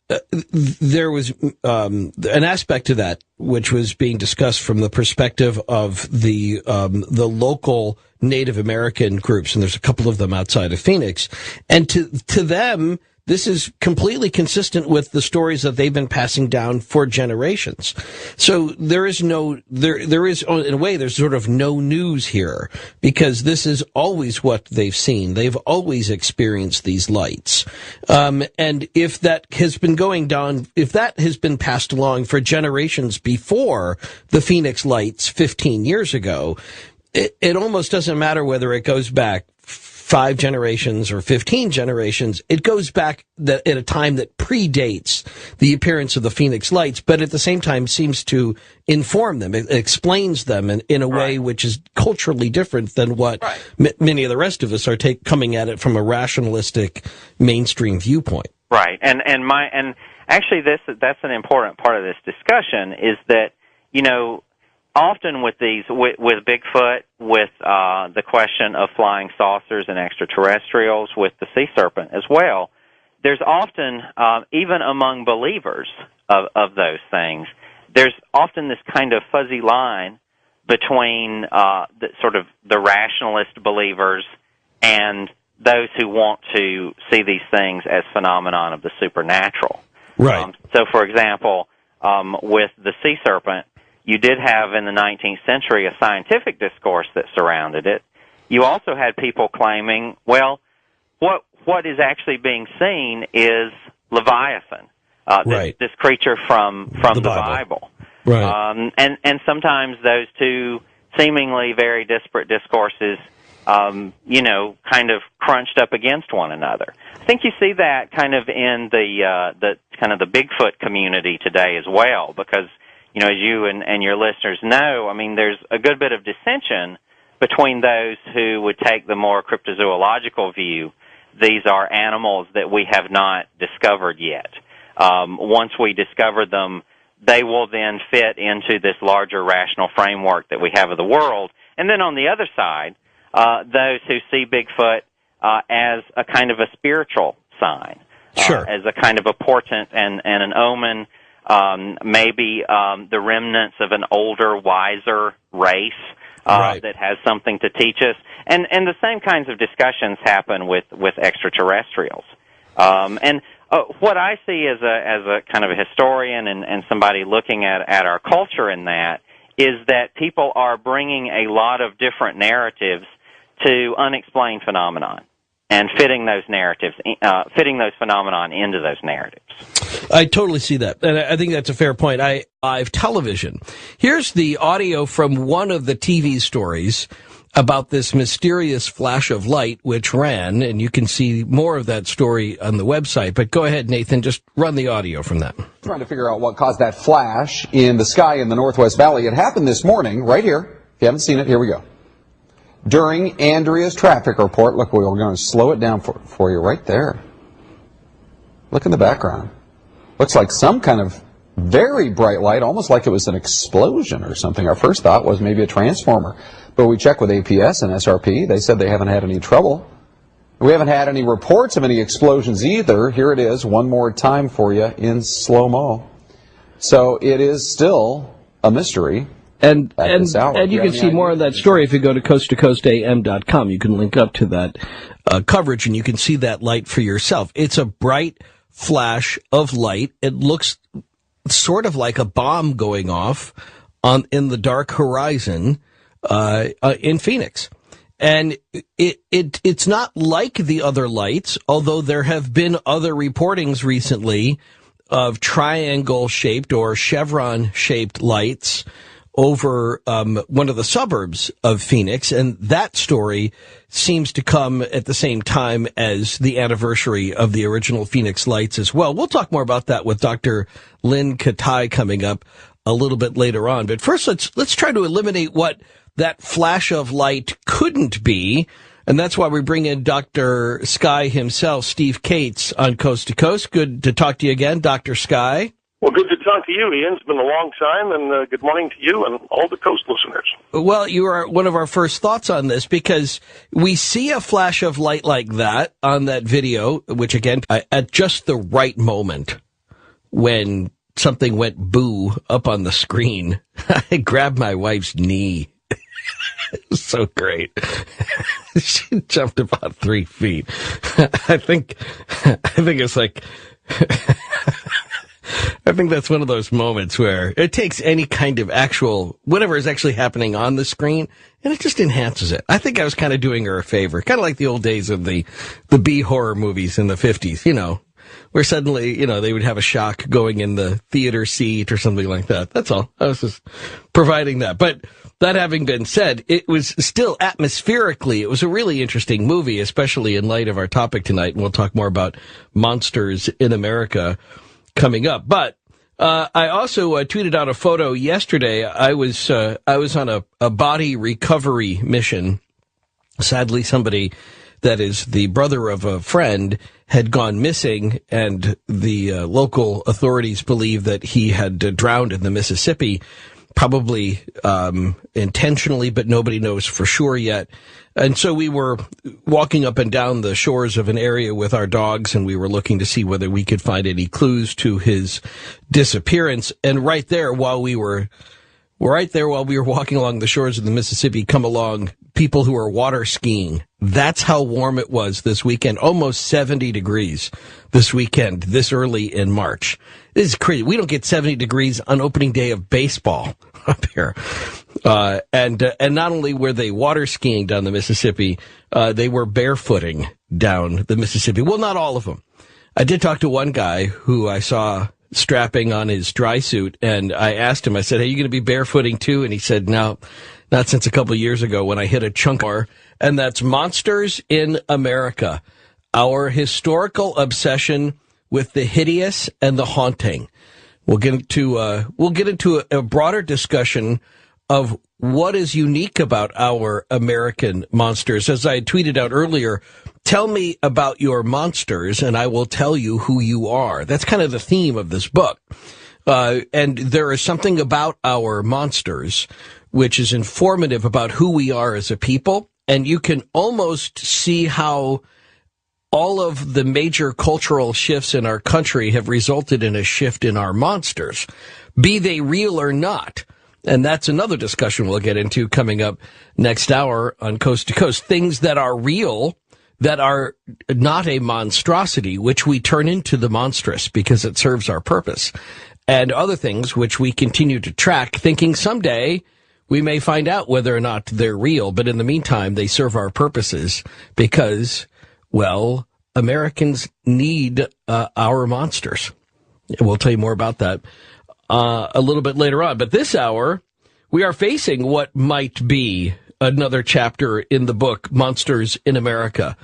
there was an aspect to that which was being discussed from the perspective of the local Native American groups, and there's a couple of them outside of Phoenix, and to them, this is completely consistent with the stories that they've been passing down for generations. So there is in a way, there's sort of no news here, because this is always what they've seen. They've always experienced these lights. And if that has been going down, if that has been passed along for generations before the Phoenix lights 15 years ago, it almost doesn't matter whether it goes back 5 generations or 15 generations. It goes back at a time that predates the appearance of the Phoenix lights, but at the same time seems to inform them. It explains them in a way which is culturally different than what many of the rest of us are coming at it from a rationalistic mainstream viewpoint. Right. And actually that's an important part of this discussion, is that, often with Bigfoot, with the question of flying saucers and extraterrestrials, with the sea serpent as well, there's often, even among believers of those things, there's often this kind of fuzzy line between the rationalist believers and those who want to see these things as phenomenon of the supernatural. Right. So, for example, with the sea serpent, you did have in the 19th century a scientific discourse that surrounded it. You also had people claiming, well, what is actually being seen is Leviathan, right. this creature from the Bible. Right. And sometimes those two seemingly very disparate discourses, kind of crunched up against one another. I think you see that kind of in the kind of the Bigfoot community today as well, because, as you and your listeners know, I mean, there's a good bit of dissension between those who would take the more cryptozoological view. These are animals that we have not discovered yet. Once we discover them, they will then fit into this larger rational framework that we have of the world. And then on the other side, those who see Bigfoot as a kind of a spiritual sign, sure, as a kind of a portent and an omen, maybe the remnants of an older, wiser race right. that has something to teach us. And the same kinds of discussions happen with extraterrestrials. What I see as a kind of a historian and somebody looking at our culture in that is that people are bringing a lot of different narratives to unexplained phenomenon and fitting those phenomenon into those narratives. I totally see that, and I think that's a fair point. Live television. Here's the audio from one of the TV stories about this mysterious flash of light which ran, and you can see more of that story on the website. But go ahead, Nathan, just run the audio from that. Trying to figure out what caused that flash in the sky in the Northwest Valley. It happened this morning, right here. If you haven't seen it, here we go. During Andrea's traffic report, look, we're going to slow it down for you right there. Look in the background. Looks like some kind of very bright light, almost like it was an explosion or something. Our first thought was maybe a transformer. But we checked with APS and SRP. They said they haven't had any trouble. We haven't had any reports of any explosions either. Here it is one more time for you in slow-mo. So it is still a mystery. And you can see more of that story if you go to coasttocoastam.com. You can link up to that coverage, and you can see that light for yourself. It's a bright flash of light. It looks sort of like a bomb going off in the dark horizon in Phoenix. And it's not like the other lights, although there have been other reportings recently of triangle-shaped or chevron-shaped lights over one of the suburbs of Phoenix, and that story seems to come at the same time as the anniversary of the original Phoenix lights as well. We'll talk more about that with Dr. Lynn Katai coming up a little bit later on. But first, let's try to eliminate what that flash of light couldn't be, and that's why we bring in Dr. Sky himself, Steve Cates, on Coast to Coast. Good to talk to you again, Dr. Sky. Well, good to talk to you, Ian. It's been a long time, and good morning to you and all the Coast listeners. Well, you are one of our first thoughts on this because we see a flash of light like that on that video, which, again, at just the right moment when something went boo up on the screen, I grabbed my wife's knee. It was so great. She jumped about 3 feet. I think it's like... I think that's one of those moments where it takes any kind of actual, whatever is actually happening on the screen, and it just enhances it. I think I was kind of doing her a favor, kind of like the old days of the B-horror movies in the 50s, where suddenly, they would have a shock going in the theater seat or something like that. That's all. I was just providing that. But that having been said, it was still atmospherically, it was a really interesting movie, especially in light of our topic tonight, and we'll talk more about monsters in America coming up. But I also tweeted out a photo yesterday. I was on a body recovery mission. Sadly, somebody that is the brother of a friend had gone missing, and the local authorities believe that he had drowned in the Mississippi, probably intentionally, but nobody knows for sure yet. And so we were walking up and down the shores of an area with our dogs, and we were looking to see whether we could find any clues to his disappearance. And right there, while we were walking along the shores of the Mississippi, come along people who are water skiing. That's how warm it was this weekend. Almost 70 degrees this weekend, this early in March. This is crazy. We don't get 70 degrees on opening day of baseball. up here. And not only were they water skiing down the Mississippi, they were barefooting down the Mississippi. Well, not all of them. I did talk to one guy who I saw strapping on his dry suit, and I asked him, I said, hey, you going to be barefooting too? And he said, no, not since a couple of years ago when I hit a chunk bar. And that's Monsters in America, our historical obsession with the hideous and the haunting. We'll get into a broader discussion of what is unique about our American monsters. As I tweeted out earlier, tell me about your monsters and I will tell you who you are. That's kind of the theme of this book. And there is something about our monsters which is informative about who we are as a people. And you can almost see how all of the major cultural shifts in our country have resulted in a shift in our monsters, be they real or not. And that's another discussion we'll get into coming up next hour on Coast to Coast. Things that are real, that are not a monstrosity, which we turn into the monstrous because it serves our purpose. And other things which we continue to track, thinking someday we may find out whether or not they're real. But in the meantime, they serve our purposes because, well, Americans need our monsters. We'll tell you more about that a little bit later on. But this hour, we are facing what might be another chapter in the book, Monsters in America.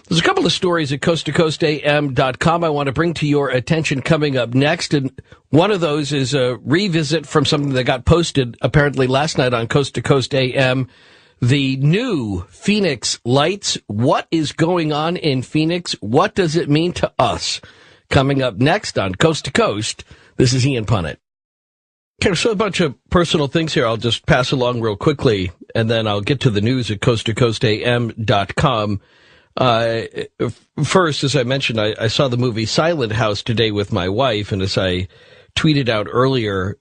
There's a couple of stories at coasttocoastam.com I want to bring to your attention coming up next. And one of those is a revisit from something that got posted apparently last night on Coast to Coast AM. The new Phoenix lights. What is going on in Phoenix? What does it mean to us? Coming up next on Coast to Coast, this is Ian Punnett. Okay, so a bunch of personal things here I'll just pass along real quickly, and then I'll get to the news at coasttocoastam.com. First, as I mentioned, I saw the movie Silent House today with my wife, and as I tweeted out earlier,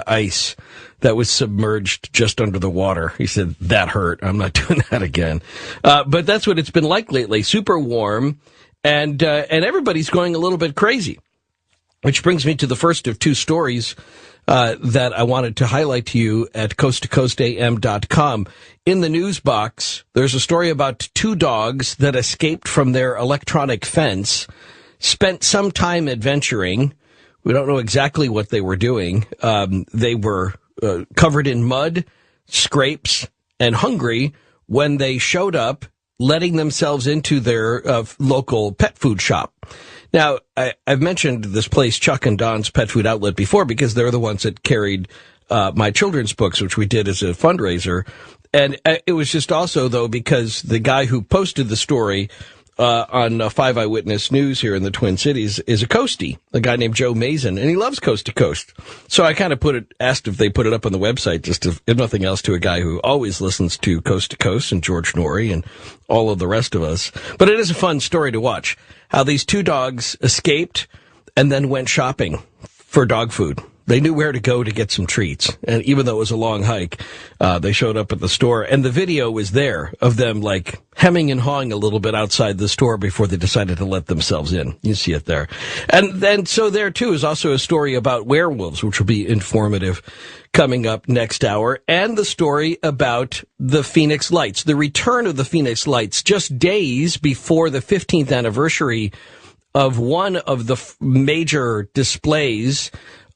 ice that was submerged just under the water. He said, that hurt. I'm not doing that again. But that's what it's been like lately. Super warm, and everybody's going a little bit crazy. Which brings me to the first of two stories that I wanted to highlight to you at coasttocoastam.com. In the news box, there's a story about two dogs that escaped from their electronic fence, spent some time adventuring. We don't know exactly what they were doing. They were covered in mud, scrapes, and hungry when they showed up, letting themselves into their local pet food shop. Now, I've mentioned this place, Chuck and Don's Pet Food Outlet, before because they're the ones that carried my children's books, which we did as a fundraiser. And it was just also, though, because the guy who posted the story on 5 Eyewitness News here in the Twin Cities is a coastie, a guy named Joe Mason, and he loves Coast to Coast. So I kind of asked if they put it up on the website, just if nothing else, to a guy who always listens to Coast to Coast and George Norrie and all of the rest of us. But it is a fun story to watch, how these two dogs escaped and then went shopping for dog food. They knew where to go to get some treats. And even though it was a long hike, they showed up at the store. And the video was there of them, like, hemming and hawing a little bit outside the store before they decided to let themselves in. You see it there. And then, so there, too, is also a story about werewolves, which will be informative coming up next hour. And the story about the Phoenix Lights, the return of the Phoenix Lights, just days before the 15th anniversary of one of the major displays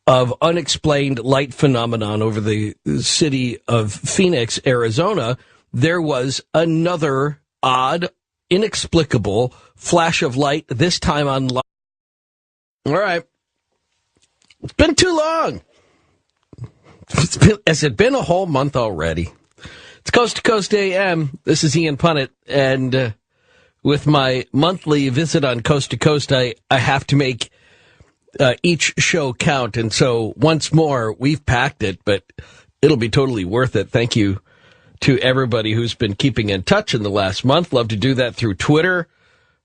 of unexplained light phenomenon over the city of Phoenix, Arizona. There was another odd, inexplicable flash of light, this time on light. All right. It's been too long. Has it been a whole month already? It's Coast to Coast AM. This is Ian Punnett, and with my monthly visit on Coast to Coast, I have to make each show count. And so once more, we've packed it, but it'll be totally worth it. Thank you to everybody who's been keeping in touch in the last month. Love to do that through Twitter.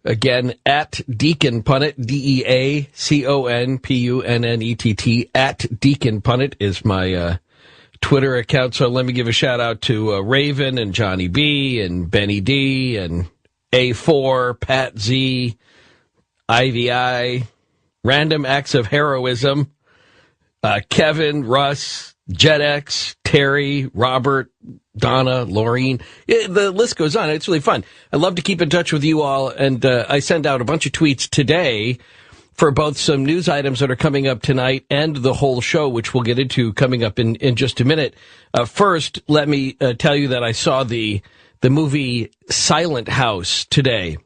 Again, at Deacon Punnett, DeaconPunnett, at Deacon Punnett is my Twitter account. So let me give a shout out to Raven and Johnny B and Benny D and A4, Pat Z, IVI, Random Acts of Heroism, Kevin, Russ, JetX, Terry, Robert, Donna, Laureen. The list goes on. It's really fun. I love to keep in touch with you all, and I send out a bunch of tweets today for both some news items that are coming up tonight and the whole show, which we'll get into coming up in just a minute. First, let me tell you that I saw the movie Silent House today,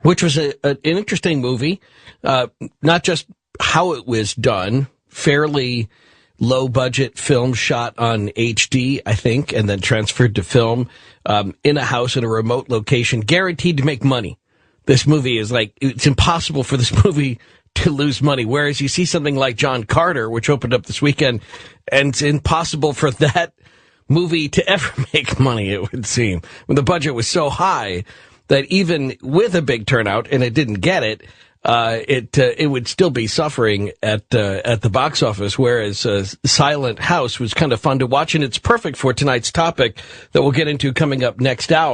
which was an interesting movie. Not just how it was done, fairly low-budget film shot on HD, I think, and then transferred to film in a house in a remote location, guaranteed to make money. This movie is like, it's impossible for this movie to lose money, whereas you see something like John Carter, which opened up this weekend, and it's impossible for that movie to ever make money, it would seem. When the budget was so high that even with a big turnout, and it didn't get it, it would still be suffering at the box office, whereas Silent House was kind of fun to watch, and it's perfect for tonight's topic that we'll get into coming up next hour.